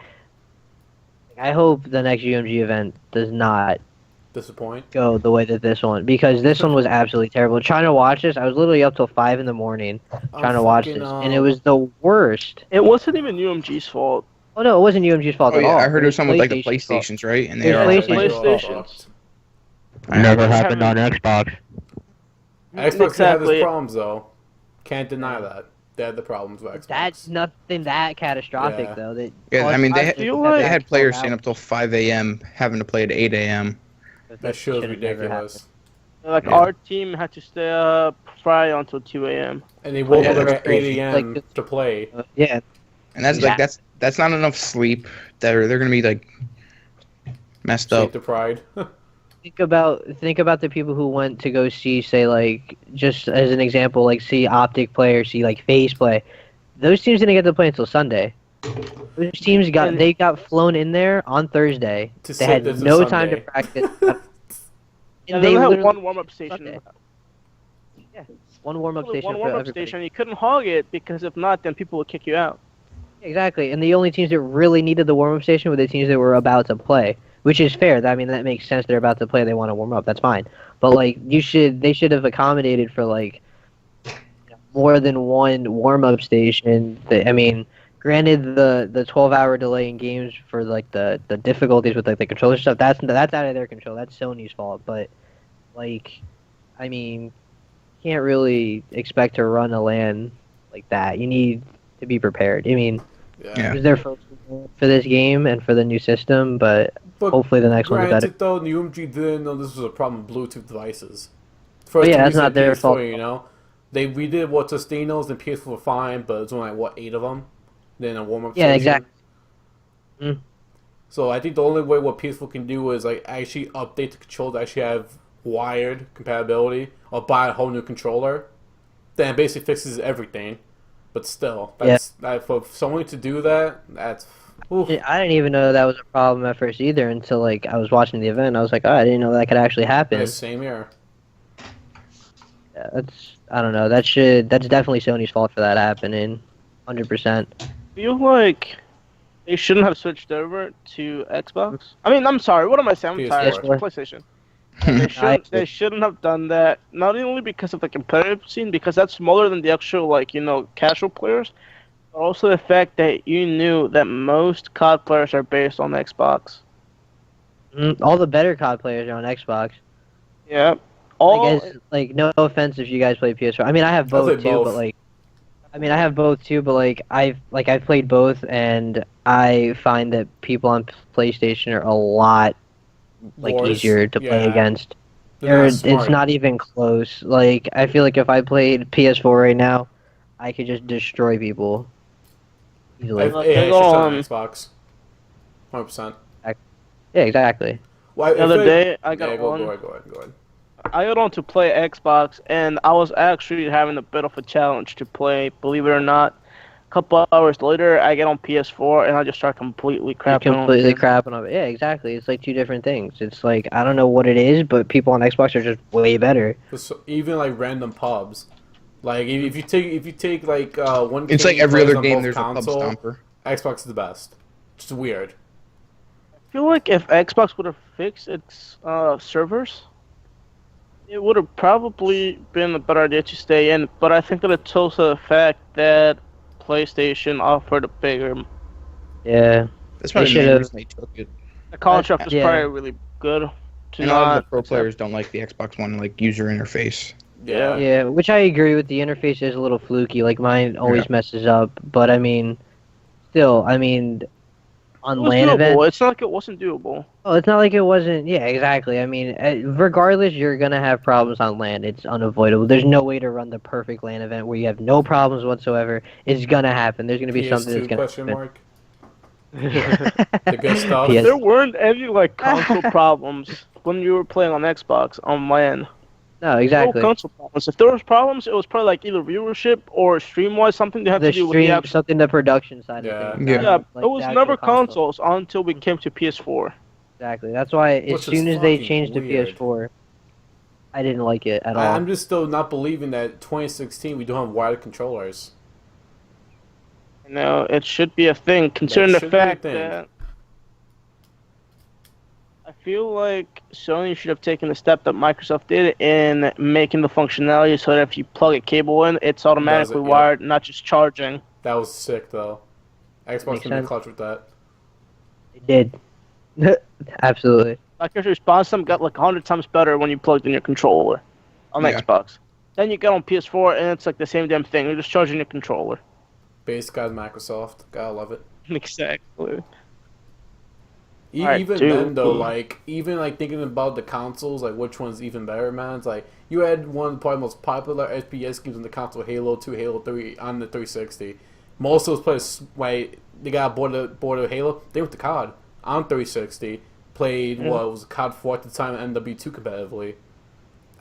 I hope the next UMG event does not Disappoint. go the way that this one, because this one was absolutely terrible. Trying to watch this, I was literally up till 5 in the morning trying to watch this, and it was the worst. It wasn't even UMG's fault. Oh no, it wasn't UMG's fault Oh at yeah, all. I heard it was something with like the PlayStation's fault. PlayStations, right? And It they was are PlayStation. I Never heard- happened on Xbox. Xbox had Exactly. its problems though. Can't deny that. They had the problems with Xbox. That's nothing that catastrophic Yeah. though. Yeah, I mean, they feel like- They had players staying up till 5 a.m. having to play at 8 a.m. That show's ridiculous. Like Yeah. our team had to stay up Friday until 2 a.m. And they woke Yeah, up that's at crazy. 8 a.m. Like, to play. Yeah, And that's like that's not enough sleep. They're gonna be like messed Sleep up. deprived. think about the people who went to go see, say, like, just as an example, like see Optic play or see like FaZe play. Those teams didn't get to play until Sunday. Those teams got flown in there on Thursday. To They sit had this no Sunday. time to practice. Yeah, And they had literally- one warm-up station. Sunday. One warm-up Only station. one for warm-up everybody. station. You couldn't hog it because if not, then people would kick you out. Exactly, and the only teams that really needed the warm-up station were the teams that were about to play, which is fair. I mean, that makes sense. They're about to play. They want to warm up. That's fine. But like, they should have accommodated for like more than one warm-up station. I mean, granted, the 12-hour delay in games for like the difficulties with like the controller stuff. That's out of their control. That's Sony's fault. But like, I mean, can't really expect to run a LAN like that. You need to be prepared. I mean, Yeah. it was their first for this game and for the new system, but hopefully the next one's better. Granted, though, UMG didn't know this was a problem with Bluetooth devices. Oh, First, yeah, to that's reset not their PS4, fault. you know, they redid what Tostinos and PS4 were fine, but it's only like what 8 of them. Then a warm up. Yeah, exactly. So I think the only way what PS4 can do is like actually update the controller to actually have wired compatibility, or buy a whole new controller. Then it basically fixes everything. But still, for someone to do that, that's. Oof. I didn't even know that was a problem at first either until like I was watching the event. I was like, oh, I didn't know that could actually happen. Yeah, same here. Yeah, I don't know. That's definitely Sony's fault for that happening, 100%. I feel like they shouldn't have switched over to Xbox. I mean, I'm sorry. What am I saying? I'm tired. PS4. PlayStation. They shouldn't have done that. Not only because of the competitive scene, because that's smaller than the actual casual players, but also the fact that you knew that most COD players are based on Xbox. All the better COD players are on Xbox. Yeah. I guess, no offense if you guys play PS4. I mean, I have both too, but I've played both, and I find that people on PlayStation are a lot easier to play against. It's not even close. Like, I feel like if I played PS4 right now, I could just destroy people easily. It's just on Xbox. 100%. Yeah, exactly. Well, the other day, I got go on. Go ahead. I got on to play Xbox, and I was actually having a bit of a challenge to play, believe it or not. A couple hours later, I get on PS4, and I just start completely crapping on it. Yeah, exactly. It's like two different things. It's like, I don't know what it is, but people on Xbox are just way better. So even like random pubs, like if you take one. It's like every other game. There's console, a pub stomper. Xbox is the best. It's weird. I feel like if Xbox would have fixed its servers, it would have probably been a better idea to stay in. But I think that it's also the fact that PlayStation offered a bigger. Yeah. That's probably the reason they took it. The contract was probably really good. And a lot of the pro players don't like the Xbox One user interface. Yeah. Yeah, which I agree with. The interface is a little fluky. Like, mine always messes up. But I mean, still, on LAN events. It's not like it wasn't doable. Oh, it's not like it wasn't. Yeah, exactly. I mean, regardless, you're gonna have problems on LAN. It's unavoidable. There's no way to run the perfect LAN event where you have no problems whatsoever. It's gonna happen. There's gonna be something that's gonna question happen. mark. The good stuff. PS- There weren't any console problems when you were playing on Xbox on LAN. No, exactly. No console problems. If there was problems, it was probably either viewership or stream-wise something to have to do with the actual. Something the production side Yeah. of things. Yeah, not, it was the never actual console. consoles until we came to PS4. Exactly. That's why as Which is soon as they fucking changed to weird. PS4, I didn't like it at all. I'm just still not believing that 2016 we don't have wired controllers. It should be a thing, considering the should be a fact thing. that I feel like Sony should have taken the step that Microsoft did in making the functionality so that if you plug a cable in, it's automatically yeah. wired, not just charging. That was sick though. Xbox Makes didn't sense. clutch with that. It did. Absolutely. Like, your response time got 100 times better when you plugged in your controller on Yeah. Xbox. Then you get on PS4 and it's the same damn thing. You're just charging your controller. Base guys, Microsoft. Gotta love it. Exactly. Even Alright, then though, dude. even thinking about the consoles, which one's even better, man. It's you had one of the probably most popular FPS games on the console, Halo 2, Halo 3 on the 360. Most of those players, they got bored of Halo, they went to COD on 360. Played what was COD 4 at the time and MW2 competitively.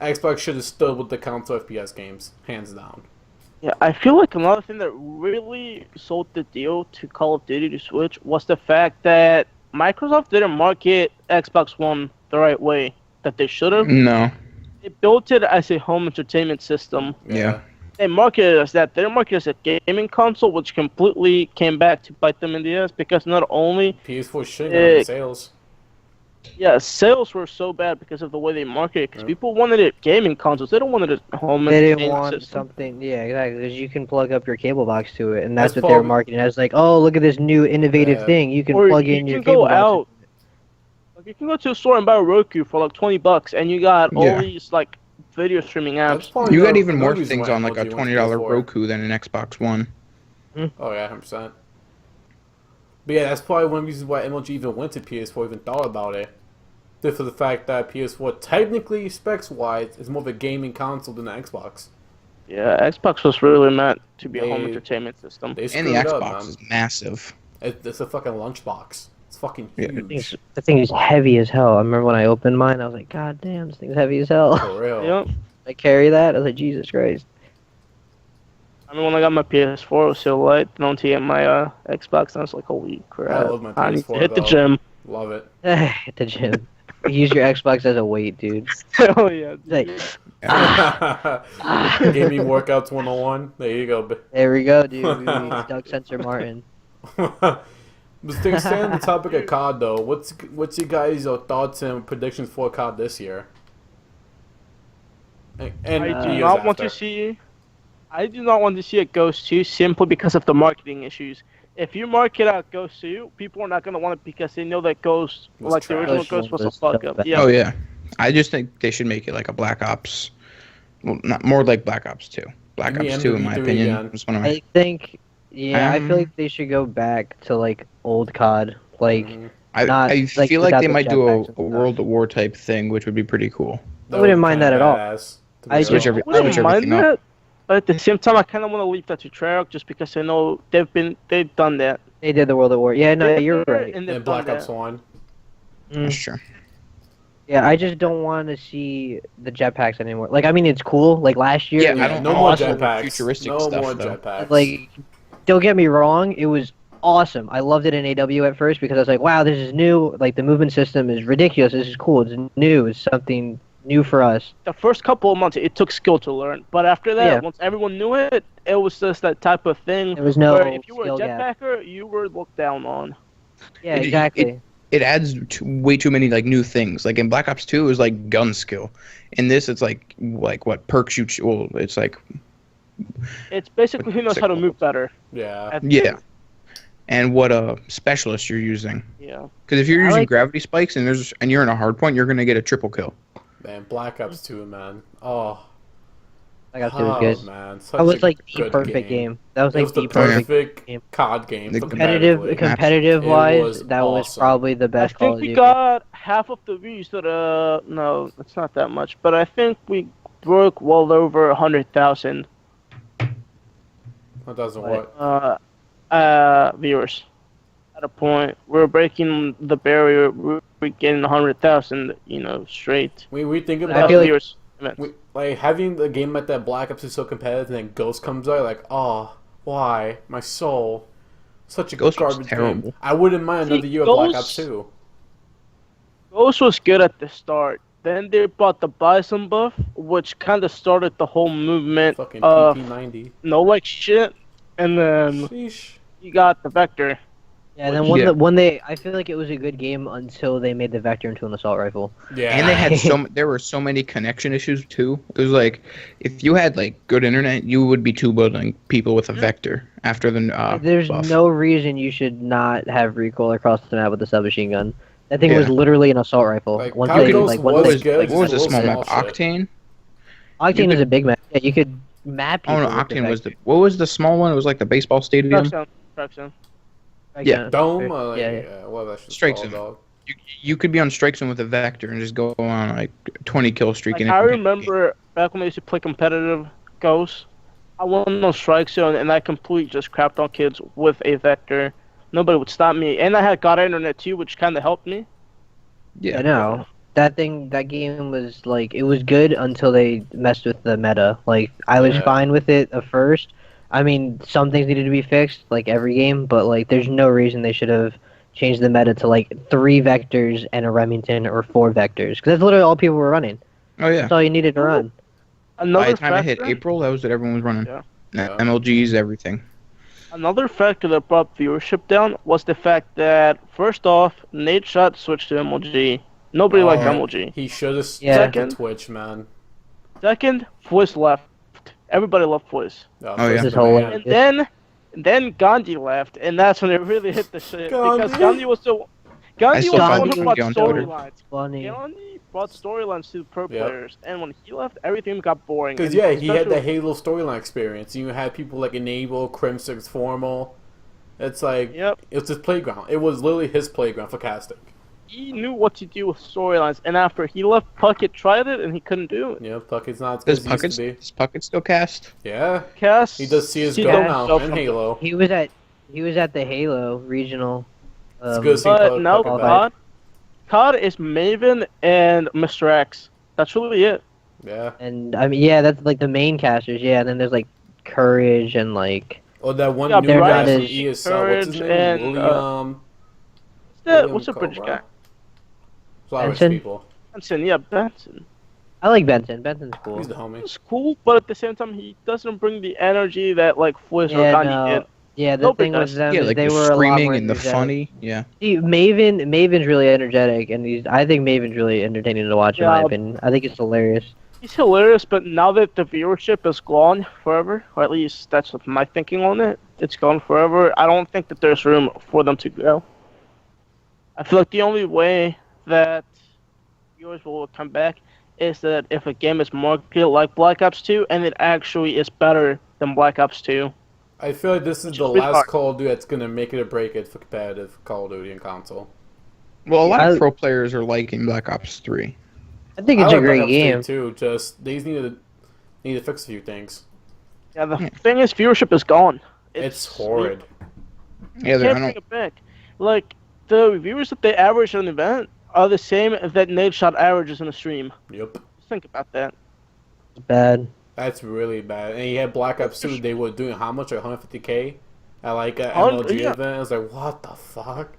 Xbox should have stood with the console FPS games, hands down. Yeah, I feel like another thing that really sold the deal to Call of Duty to Switch was the fact that Microsoft didn't market Xbox One the right way that they should have. No. They built it as a home entertainment system. Yeah. They marketed it as that. They didn't market it as a gaming console, which completely came back to bite them in the ass because not only PS4 should have sales. yeah, sales were so bad because of the way they marketed it. Because people wanted it gaming consoles. They don't want it a home They entertainment didn't want system. something. Yeah, exactly. Because you can plug up your cable box to it, and that's That's what they were probably- marketing as. Oh, look at this new innovative thing. You can Or plug you in your can cable go box. out. You can go to a store and buy a Roku for $20, and you got all Yeah. these video streaming That's apps. probably You got another- even more another reason things why on a LG went to $20 PS4. Roku than an Xbox One. Oh yeah, 100%. But yeah, that's probably one of the reasons why MLG even went to PS4, even thought about it. Just for the fact that PS4, technically, specs-wise, is more of a gaming console than the Xbox. Yeah, Xbox was really meant to be a home They- entertainment system. They And screwed the up, Xbox man. is massive. It's a fucking lunchbox. It's fucking Yeah. huge. The thing is heavy as hell. I remember when I opened mine, I was like, God damn, this thing's heavy as hell. For real. Yep. I carry that. I was like, Jesus Christ. I mean, when I got my PS4, it was so light. Then once I get my Xbox, and I was like, holy crap! I love my I need to PS4 hit the though. gym. Love it. At the gym. Use your Xbox as a weight, dude. Hell yeah! Like, dude. Gaming workouts 101. There you go. there we go, dude. It's Doug Sensor Martin. But staying on the topic of COD though, what's your guys' thoughts and predictions for COD this year? And I do years not want after. to see. I do not want to see a Ghost 2 simply because of the marketing issues. If you market out Ghost 2, people are not going to want it because they know that Ghost, Was like the trash. original Ghost Ghost, was a was fuck so up. bad. Yeah. Oh yeah, I just think they should make it like a Black Ops. Well, not more like Black Ops 2. Black Give me Ops 2, in my MW3 opinion, again. was one of my. I think, yeah, I Um, feel like they should go back to, like, old COD. Like, Mhm. not, I like, feel like without they the might do jetpacks a and stuff. World at War type thing, which would be pretty cool. I wouldn't mind that at all. I Switch just- every- I wouldn't switch mind everything up. that, but at the same time, I kind of want to leave that to Treyarch just because I know they've done that. They did the World at War. Yeah, no, you're right. And they've And Black done Ops that. 1. That's Mm. true. Yeah, I just don't want to see the jetpacks anymore. Like, I mean, it's cool. Like, last year, Yeah, it was I don't- No I'm more awesome. jetpacks. futuristic no stuff, more though. jetpacks. Like, don't get me wrong, it was awesome. I loved it in AW at first because I was like, wow, this is new. Like, the movement system is ridiculous. This is cool. It's new. It's something new for us. The first couple of months, it took skill to learn, but after that, Yeah. once everyone knew it, it was just that type of thing. There was no where if you were a skill gap. jetpacker, you were looked down on. Yeah, It- exactly. It adds way too many like new things. Like in Black Ops 2, it was like gun skill. In this, it's like what perks you. Well, it's like It's basically who knows how to move better. Yeah. at the yeah, end. and what specialist you're using. Yeah. Because if you're I using like- gravity spikes and you're in a hard point, you're gonna get a triple kill. Man, Black Ops 2, man. Oh. I got to was good. Man. That was Such a like the good perfect game. That was It like was the the perfect perfect game. COD game. The for competitive. competitively. Competitive It wise, was that was awesome. probably the I best Call think of we Duty. got half of the views that no, it's not that much, but I think we broke well over 100,000 That doesn't What? work. viewers. At a point, we're breaking the barrier. We're getting 100,000, straight. We think I about feel like- viewers. like having the game like that Black Ops is so competitive, and then Ghost comes out, like, oh, why my soul? Such a Ghost was garbage terrible. game. I wouldn't mind See, another year of Black Ghost- Ops 2. Ghost was good at the start. Then they brought the Bison buff, which kind of started the whole movement Fucking of PP90. no like shit. And then Sheesh. you got the Vector. Yeah, and then Yeah. when they, I feel like it was a good game until they made the Vector into an assault rifle. Yeah. And they had there were so many connection issues too. It was like if you had like good internet, you would be two building people with a vector after the There's buff. no reason you should not have recoil across the map with the submachine gun. That thing was Yeah. literally an assault rifle. Like, Once Power they, Ghost like, was once they, good, like, What was the Small small map? shit. Octane? Octane you was could- a big map. Yeah, you could map people. Oh no, with the Octane was Vector. what was the small one? It was like the baseball stadium. Trackzone. Yeah. Dome? Yeah, yeah. Whatever that shit's Strike called, zone. dog. You could be on strike zone with a vector and just go on like 20 kill streak. Like, and I remember back when I used to play competitive Ghost, I went on Strike Zone and I completely just crapped on kids with a Vector. Nobody would stop me. And I had God Internet too, which kind of helped me. Yeah, I know. That game was like, it was good until they messed with the meta. Like, I was Yeah. fine with it at first. I mean, some things needed to be fixed, like every game, but like, there's no reason they should have changed the meta to like 3 vectors and a Remington or 4 vectors, because that's literally all people were running. Oh yeah. That's all you needed to run. By Another the time it hit factor, April, that was what everyone was running. Yeah. Yeah. MLGs, everything. another factor that brought viewership down was the fact that, first off, Nate Shot switched to MLG. Nobody liked Oh, MLG. He should have Yeah. stuck to Second. Twitch, man. Second, Fwiz left. Everybody loved Fwiz. Oh, yeah. This whole man. And then Gandhi left, and that's when it really hit the shit. Because Gandhi? Gandhi was the I Gandhi still was the find one who Gandhi brought on Twitter. storylines. Funny. Gandhi brought storylines to pro Yep. players, and when he left, everything got boring. Because and yeah, he had the especially- Halo storyline experience. You had people like Enable, Crimsix, Formal. It's like Yep. it's his playground. It was literally his playground for casting. He knew what to do with storylines, and after he left, Puckett tried it, and he couldn't do it. Yeah, Puckett's not as good Does as he used to be. Puckett still cast? Yeah, Cass, he does CS:GO don't now show and from- Halo. He was at the Halo regional. It's good to see But Puckett no, back. COD is Maven and Mr. X. That's really it. Yeah. And I mean, yeah, that's like the main casters. Yeah, and then there's like Courage and like Oh, that one Yeah, new they're guy not from as- ESL. What's his Courage name? and, William. What's the British guy? Flowers Benson? people. Benson, yeah, Benson. I like Benson. Benson's cool. He's the homie. He's cool, but at the same time, he doesn't bring the energy that like Fliss or Yeah, Gandhi no. did. Yeah, the Nobody thing with does. them Yeah, is like they the were a lot screaming more and the energetic. funny. Yeah. See, Maven's really energetic, and I think Maven's really entertaining to watch. In my Yeah. opinion, I think it's hilarious. He's hilarious, but now that the viewership is gone forever, or at least that's what my thinking on it, it's gone forever. I don't think that there's room for them to grow. I feel like the only way that viewers will come back is that if a game is marketed like Black Ops 2 and it actually is better than Black Ops 2. I feel like this is Which the is really last hard. Call of Duty that's gonna make it or break it for competitive Call of Duty and console. Well, a lot of I- pro players are liking Black Ops 3. I think I it's a like Black great Ops 3 game. too. Just they just need to fix a few things. Yeah, the thing is, viewership is gone. It's horrid. Yeah, You they're- I can't bring don't. it back. Like, the viewers that they average on an event are the same that Nate Shot averages in a stream. Yep. Just think about that. It's bad. That's really bad. And you had Black Ops 2, they were doing how much? Like 150K? At like an Oh, MLG yeah. event? I was like, what the fuck?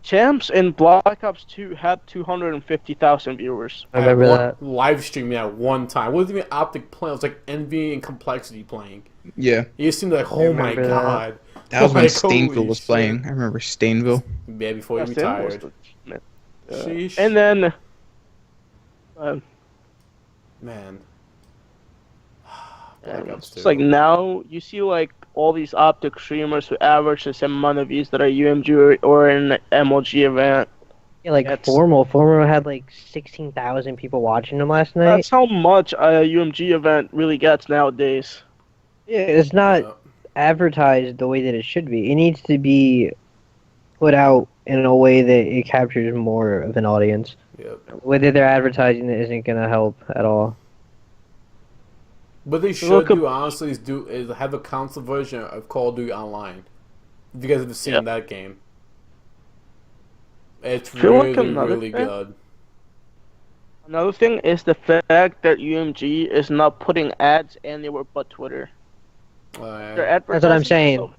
Champs in Black Ops 2 had 250,000 viewers. I remember At that. one, live streaming at one time. It wasn't even Optic playing. It was like Envy and Complexity playing. Yeah, You seemed like, oh my remember that. god. that was when Like, holy Stainville was shit. playing. I remember Stainville. Yeah, before he Yeah, Sam was retired. the- Sheesh. And then, Man. Black Ops 2. it's like now you see like all these Optic streamers who average the same amount of views that are UMG or an MLG event. Yeah, like That's- Formal had like 16,000 people watching him last night. That's how much a UMG event really gets nowadays. Yeah, it's not Yeah. advertised the way that it should be. It needs to be put out in a way that it captures more of an audience. Yep. Whether they're advertising it isn't gonna help at all. What they should Look up- do, honestly, is have a console version of Call of Duty Online. If you guys have seen Yep. that game. It's Feel like really, another really thing- good. Another thing is the fact that UMG is not putting ads anywhere but Twitter. They're Yeah. advertising That's what I'm saying. themselves.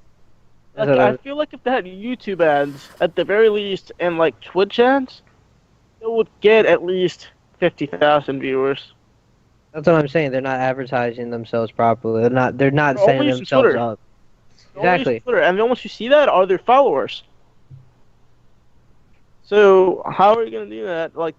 That's Like, what I feel like if they had YouTube ads at the very least and like Twitch ads, it would get at least 50,000 viewers. That's what I'm saying. They're not advertising themselves properly. They're not They're setting only using themselves Twitter. up. They only use Exactly. Twitter, and the ones who see that are their followers. So how are you gonna do that? Like,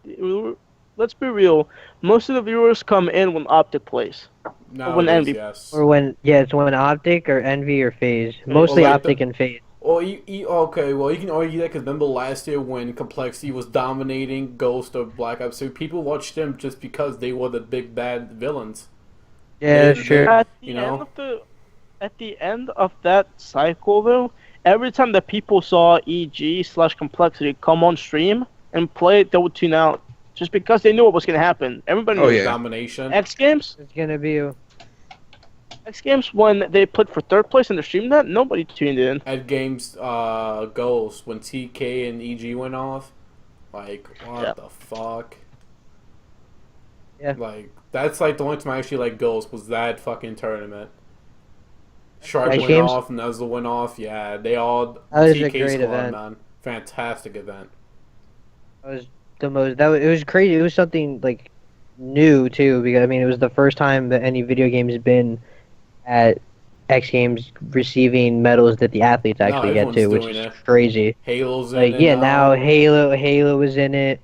let's be real. Most of the viewers come in when Optic plays. Nowadays, Envy- yes. Or it's when Optic or Envy or Phase. Mostly Well, like Optic and Phase. Well, okay, well, you can argue that because remember last year when Complexity was dominating Ghost of Black Ops 2, people watched them just because they were the big bad villains. Yeah, They- sure. At the You know? at the end of that cycle, though, every time that people saw EG/Complexity come on stream and play, they would tune out just because they knew what was gonna happen. Everybody Oh, knew. yeah. Domination. X Games, It's gonna be. when they put for third place in the stream, that nobody tuned in. At games Ghost, when TK and EG went off, like, what Yeah. the fuck? Yeah. Like, that's like the only time I actually like Ghost was that fucking tournament. Shark X went Games? off, Nuzzle went off, yeah, they all That was a TK great squad, event. man. Fantastic event. That was the most. It was crazy. It was something like new too, because I mean, it was the first time that any video game has been at X Games receiving medals that the athletes actually get to, everyone's which doing is it. crazy. Halo's in Like it yeah, now Halo was in it.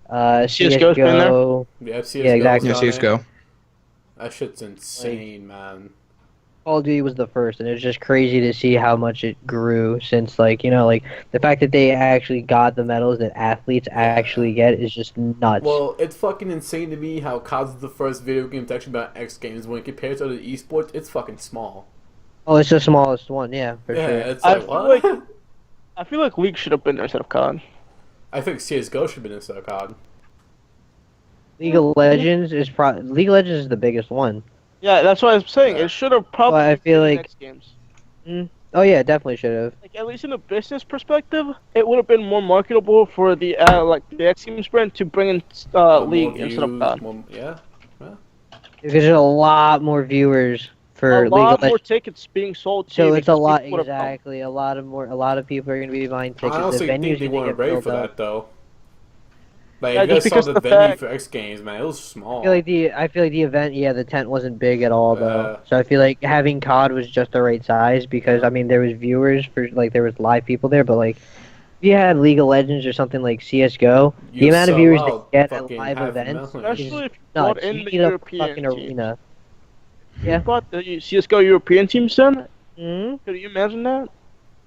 CS:GO's been there? CS:GO. Yeah, CS:GO's Yeah, exactly. Yeah, on it. CS:GO. That shit's insane, man. Call of Duty was the first, and it's just crazy to see how much it grew since, like, you know, like the fact that they actually got the medals that athletes actually get is just nuts. Well, it's fucking insane to me how COD is the first video game to actually be about X Games. When compared to other esports, it's fucking small. Oh, it's the smallest one, yeah, for Yeah, sure. it's I like, feel what? like- I feel like League should have been there instead of COD. I think CSGO should have been instead of COD. League of Legends League of Legends is the biggest one. Yeah, that's what I was saying. Yeah. It should have probably But I feel been like- X Games. Oh yeah, definitely should have. Like at least in a business perspective, it would have been more marketable for the like the X Games brand to bring in More League instead of views, COD. yeah. Because there's a lot more viewers for A League lot of more Legends. tickets being sold too. So it's a because lot people would have come. exactly. A lot of people are going to be buying tickets. I honestly the think venues they gonna weren't get ready filled for up. that though. Like, Yeah, if you just guys saw because the of the venue fact- for X Games, man, it was small. I feel like the event, yeah, the tent wasn't big at all though. Yeah. So I feel like having COD was just the right size because I mean there was viewers for like there was live people there, but like if you had League of Legends or something like CS:GO, the You amount of sell viewers out they get at fucking live half a events million. is Especially if you nuts. brought in You the need a European fucking teams. arena. You Yeah. brought the CS:GO European teams then? Mm-hmm. Could you imagine that?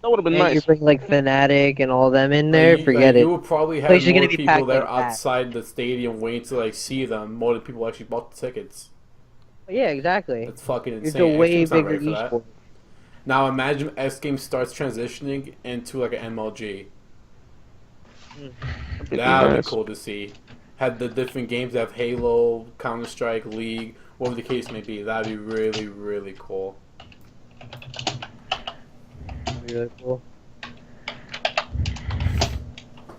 That would have been And you nice. bring like Fnatic and all them in there, forget You it. would probably have Place is more gonna be people packed there like that. outside the stadium waiting to like see them more than people actually bought the tickets. Yeah, exactly. It's fucking It's insane. a X way Games not bigger ready for that. esport. Now imagine X Games starts transitioning into like an MLG. That'd be That would be nice. cool to see. Had the different games have Halo, Counter Strike, League, whatever the case may be. That'd be really, really cool. That'd be really cool.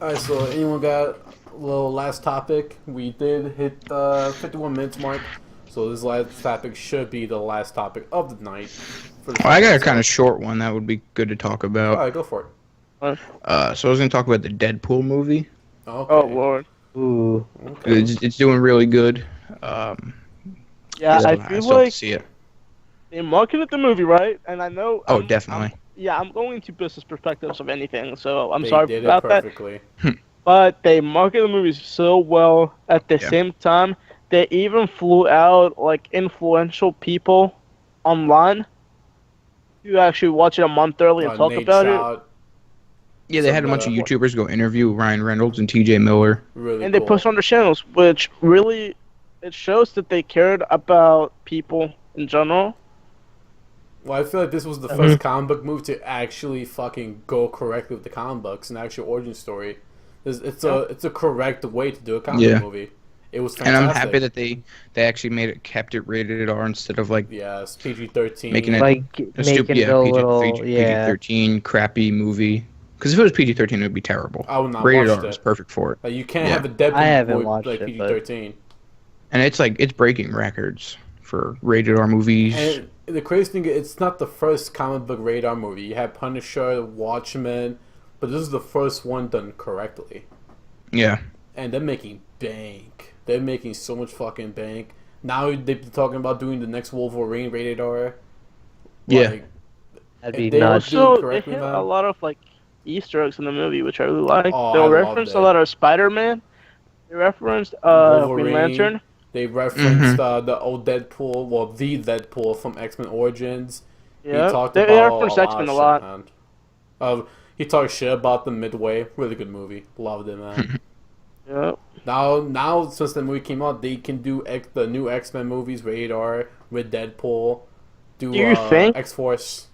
Alright, so anyone got a little last topic? We did hit the 51 minutes mark, so this last topic should be the last topic of the night. For the I got a kind of short one that would be good to talk about. Alright, go for it. So I was gonna talk about the Deadpool movie. Okay. Oh lord. Ooh. Okay. It's doing really good. Yeah, So I I feel still have like to see it. they marketed the movie right, and I know. Oh, definitely. I'm going to business perspectives of anything, so I'm They sorry did about it that. perfectly. But they marketed the movies so well. At the Yeah. same time, they even flew out like influential people online to actually watch it a month early and talk Nate about it. Shot, Yeah, they had a Some, bunch of YouTubers go interview Ryan Reynolds and T.J. Miller. really And they cool. post on their channels, which really it shows that they cared about people in general. Well, I feel like this was the Mhm. first comic book movie to actually fucking go correctly with the comic books and actual origin story. It's a correct way to do a comic Yeah. book movie. It was And fantastic. I'm happy that they actually kept it rated R instead of like Yes, PG-13. Making it- Like a making stupid it a little yeah. PG-13 crappy movie. Because if it was PG-13, it would be terrible. I would not Rated watch R is it. perfect for it. Like, you can't Yeah. have a Deadpool I haven't movie watched like it, but- PG-13. And it's breaking records for rated R movies. And the crazy thing, it's not the first comic book rated R movie. You have Punisher, Watchmen, but this is the first one done correctly. Yeah. And they're making bank. They're making so much fucking bank. Now they're talking about doing the next Wolverine rated R. Yeah. Like, That'd And be they nuts. do Also, they correctly, hit man. a lot of like Easter eggs in the movie, which I really like. Oh, They I loved referenced it. a lot of Spider-Man. They referenced Wolverine. Green Lantern. they referenced Mhm. the old Deadpool, well, the Deadpool from X-Men Origins. Yeah, He talked they about referenced a X-Men a lot. lot. Of shit, man. He talked shit about the Midway. Really good movie. Loved it, man. Yeah. Now since the movie came out, they can do the new X-Men movies rated R with Deadpool. Do you think- X-Force?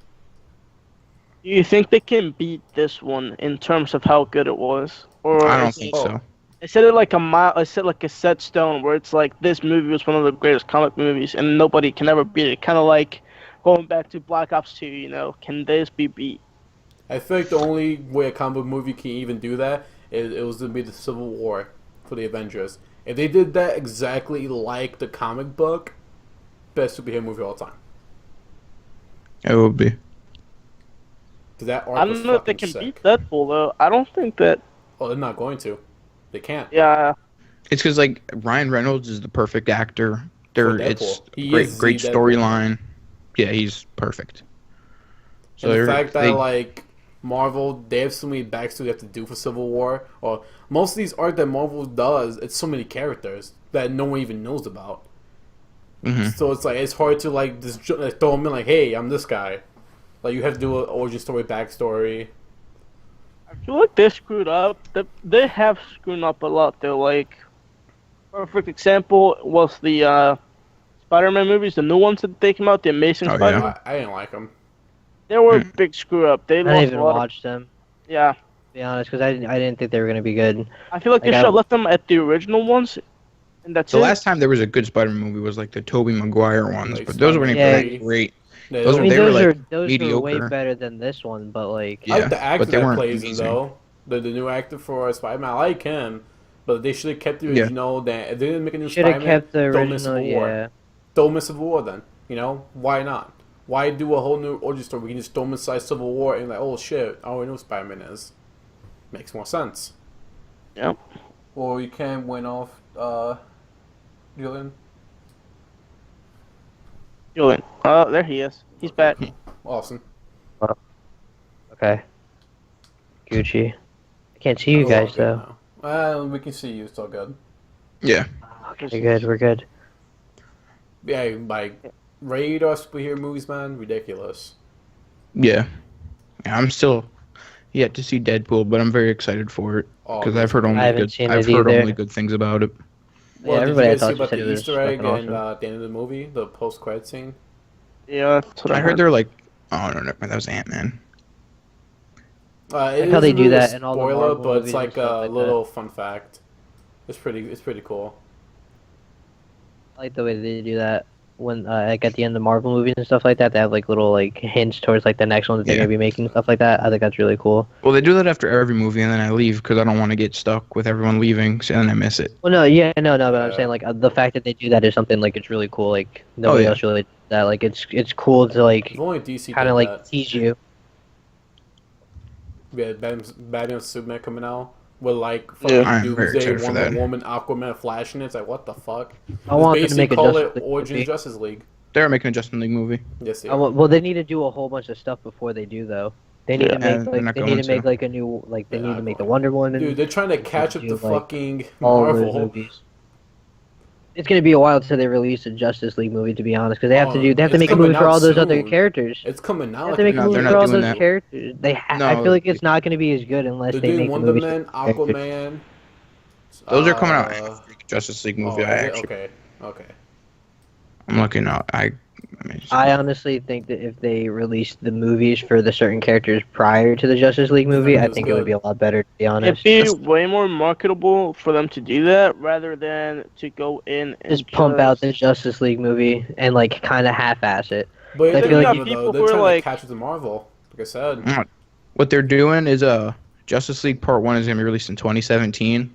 Do you think they can beat this one in terms of how good it was? Or I don't is think it- so. I said it like I said like a set stone where it's like this movie was one of the greatest comic movies and nobody can ever beat it. Kind of like going back to Black Ops 2. You know, can this be beat? I feel like the only way a comic book movie can even do that is it was to be the Civil War for the Avengers. If they did that exactly like the comic book, best superhero movie of all time. It would be. 'Cause that arc I was don't know if they fucking can sick. beat Deadpool though. I don't think that. Oh, they're not going to. They can't. Yeah. It's because like Ryan Reynolds is the perfect actor. For It's Deadpool. He great, is the great Deadpool. storyline. Yeah, he's perfect. So And the they're- fact that they- like Marvel, they have so many backstory they have to do for Civil War, or most of these art that Marvel does, it's so many characters that no one even knows about. Hmm. So it's like it's hard to like just like, throw him in like, hey, I'm this guy. Like you have to do an origin story, backstory. I feel like they screwed up. They have screwed up a lot though. Like, perfect example was the Spider-Man movies, the new ones that they came out, the Amazing Oh, yeah. Spider-Man. I didn't like him. They were a big screw up. They I didn't lost a even lot. watch them, Yeah, to be honest, because I didn't think they were gonna be good. I feel like they Like, should have left them at the original ones, and that's The it. last time there was a good Spider-Man movie was like the Tobey Maguire ones, Like but those weren't Spider-Man even 3. great. Yeah, Those I were- mean, they those like, are way mediocre. better than this one, but like, I like Yeah, the actor but they that weren't plays him amazing. though. The new actor for Spider-Man, I like him, but they should have kept the Yeah. original. That if they didn't make a new should have Spider-Man. kept the don't miss original. Civil War. Yeah, Throw him in Civil War then. You know why not? Why do a whole new origin story? We can just throw him inside Civil War and like, oh shit, I already know who Spider-Man is. Makes more sense. Yep. Or you can win off Julian. Julian. Oh, there he is. He's back. Awesome. okay. Gucci. I can't see you Oh, guys okay, though. now. Well, we can see you. It's all good. Yeah. Okay, good. We're good. Yeah, like radar superhero movies, man, ridiculous. Yeah. I'm still yet to see Deadpool, but I'm very excited for it Oh, because I've heard I only haven't good. seen I've it heard either. only good things about it. Well, Yeah, did everybody you I guys see talked to about said the it was Easter egg fucking and awesome. at the end of the movie, the post-credit scene? Yeah, that's what I I heard they're like, oh no, that was Ant-Man. It like how they isn't do really a that in all the spoiler, Marvel but movies it's and like stuff a like that. little fun fact. It's pretty cool. I like the way they do that when like at the end of Marvel movies and stuff like that. They have like little like hints towards like the next one that they're Yeah. gonna be making and stuff like that. I think that's really cool. Well, they do that after every movie, and then I leave because I don't want to get stuck with everyone leaving, so then I miss it. Well, no, yeah, no, but I'm Yeah. saying like the fact that they do that is something like it's really cool. Like nobody yeah. else really does that. Like it's cool to like If only DC kind did of like that. tease you. We had Batman and Superman coming out with like Yeah. fucking I'm very Doomsday, excited for Wonder that. Woman, Aquaman, Flash, and it's like what the fuck? I want them to Basically make a call Justice it League Origins movie. Justice League. They're making a Justice League movie. Yes, they I are. want, well, they need to do a whole bunch of stuff before they do though. They need Yeah. to make And they're not like they going need to make to. like a new like they They're need not to make the going. Wonder Woman. Dude, they're trying to catch up do, to like, fucking all of those Marvel. movies. It's gonna be a while until they release a Justice League movie, to be honest, because they have to Oh, they have to it's make a coming movie for out all those other soon. characters. It's coming They out. have to make a No, movie they're for not all doing those that. characters. I No. feel like it's not gonna be as good unless They're they doing make the Wonder movies. Man, for the characters. Aquaman. Those are coming out uh, after the Justice League Oh, movie. is I it? actually, Okay. I'm looking out. I honestly think that if they released the movies for the certain characters prior to the Justice League movie, I It's think it would good. be a lot better, to be honest. It'd be way more marketable for them to do that rather than to go in and Just pump out the Justice League movie and like kind of half-ass it. But I I feel like though, people they're who are trying like- to catch up to Marvel. Like I said. what they're doing is Justice League Part 1 is going to be released in 2017,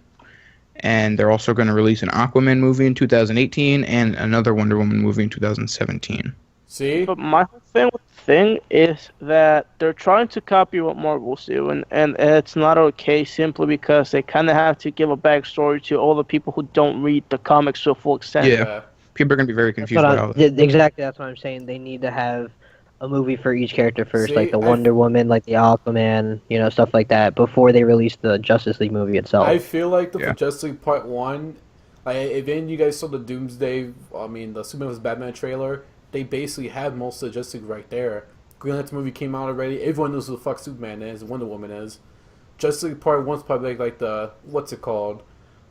and they're also going to release an Aquaman movie in 2018 and another Wonder Woman movie in 2017. See? But my whole thing is that they're trying to copy what Marvel's do, and it's not okay simply because they kind of have to give a backstory to all the people who don't read the comics to a full extent. Yeah. People are going to be very That's confused what about all that. exactly. That's what I'm saying. They need to have a movie for each character first, See, like the I- Wonder Woman, like the Aquaman, stuff like that, before they release the Justice League movie itself. I feel like the Yeah. Justice League Part 1, like, if any of you guys saw the Doomsday, the Superman vs. Batman trailer, they basically had most of the Justice League right there. Green Lantern movie came out already. Everyone knows who the fuck Superman is, Wonder Woman is. Justice League Part 1's probably like the, what's it called?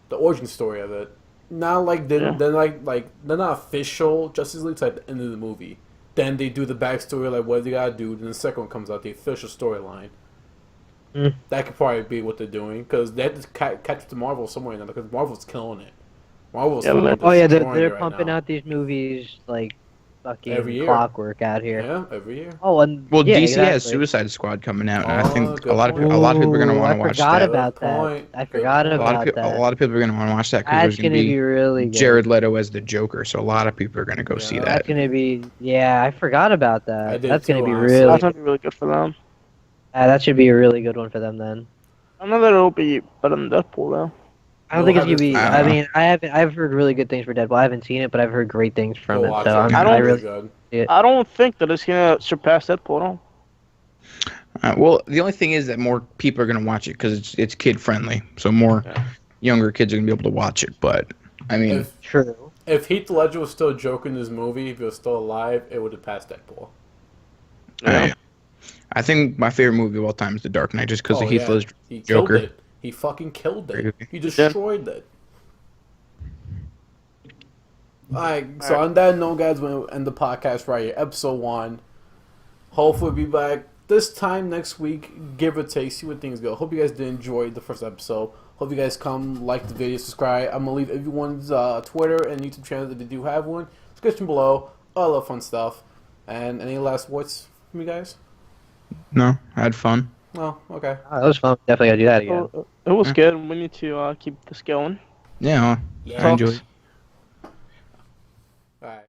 The origin story of it. Not like, they're not official Justice League at the end of the movie. Then they do the backstory, like what they gotta do, then the second one comes out, the official storyline. Mm. That could probably be what they're doing, because they have to catch up to Marvel somewhere now, because Marvel's killing it. Marvel's Yeah, fucking Oh yeah, destroying they're it right pumping now. out these movies like fucking Every year. clockwork out here. Yeah, every year. Oh, and Well, yeah, DC has exactly. Suicide Squad coming out, and I Oh, think good a lot of point. people are going to want to Ooh, watch I forgot that. about Good that. point. I Good forgot point. about A that. lot of people are going to want to watch that because That's there's going gonna to be be really good. Jared Leto as the Joker, so a lot of people are going to go see Yeah. that. That's gonna be I forgot about that. I did That's gonna too, be honestly. really. That's gonna be really good for them. That should be a really good one for them then. I know that it'll be better than Deadpool though. I don't We'll think it's have gonna be. it- I I don't know. mean, I've heard really good things for Deadpool. I haven't seen it, but I've heard great things from Go it. watch So it. I don't- really. good. I don't think that it's gonna surpass Deadpool at all. Well, the only thing is that more people are going to watch it because it's kid friendly, so more Yeah. younger kids are going to be able to watch it. But I mean, If, True. If Heath Ledger was still joking in this movie, if he was still alive, it would have passed Deadpool. Yeah. I think my favorite movie of all time is The Dark Knight, just because of Heath Ledger He Joker. killed it. He fucking killed it. Crazy. He destroyed it. Alright, so on that note, guys, we're going to end the podcast right here. Episode 1. Hopefully we'll be back this time next week, give or take, see where things go. Hope you guys did enjoy the first episode. Hope you guys come, like the video, subscribe. I'm going to leave everyone's Twitter and YouTube channel that they do have one. Description below. All the fun stuff. And any last words from you guys? No, I had fun. Oh, okay. Oh, that was fun. Definitely gotta do that again. Well, it was good. We need to keep this going. Yeah, I enjoyed it. Alright.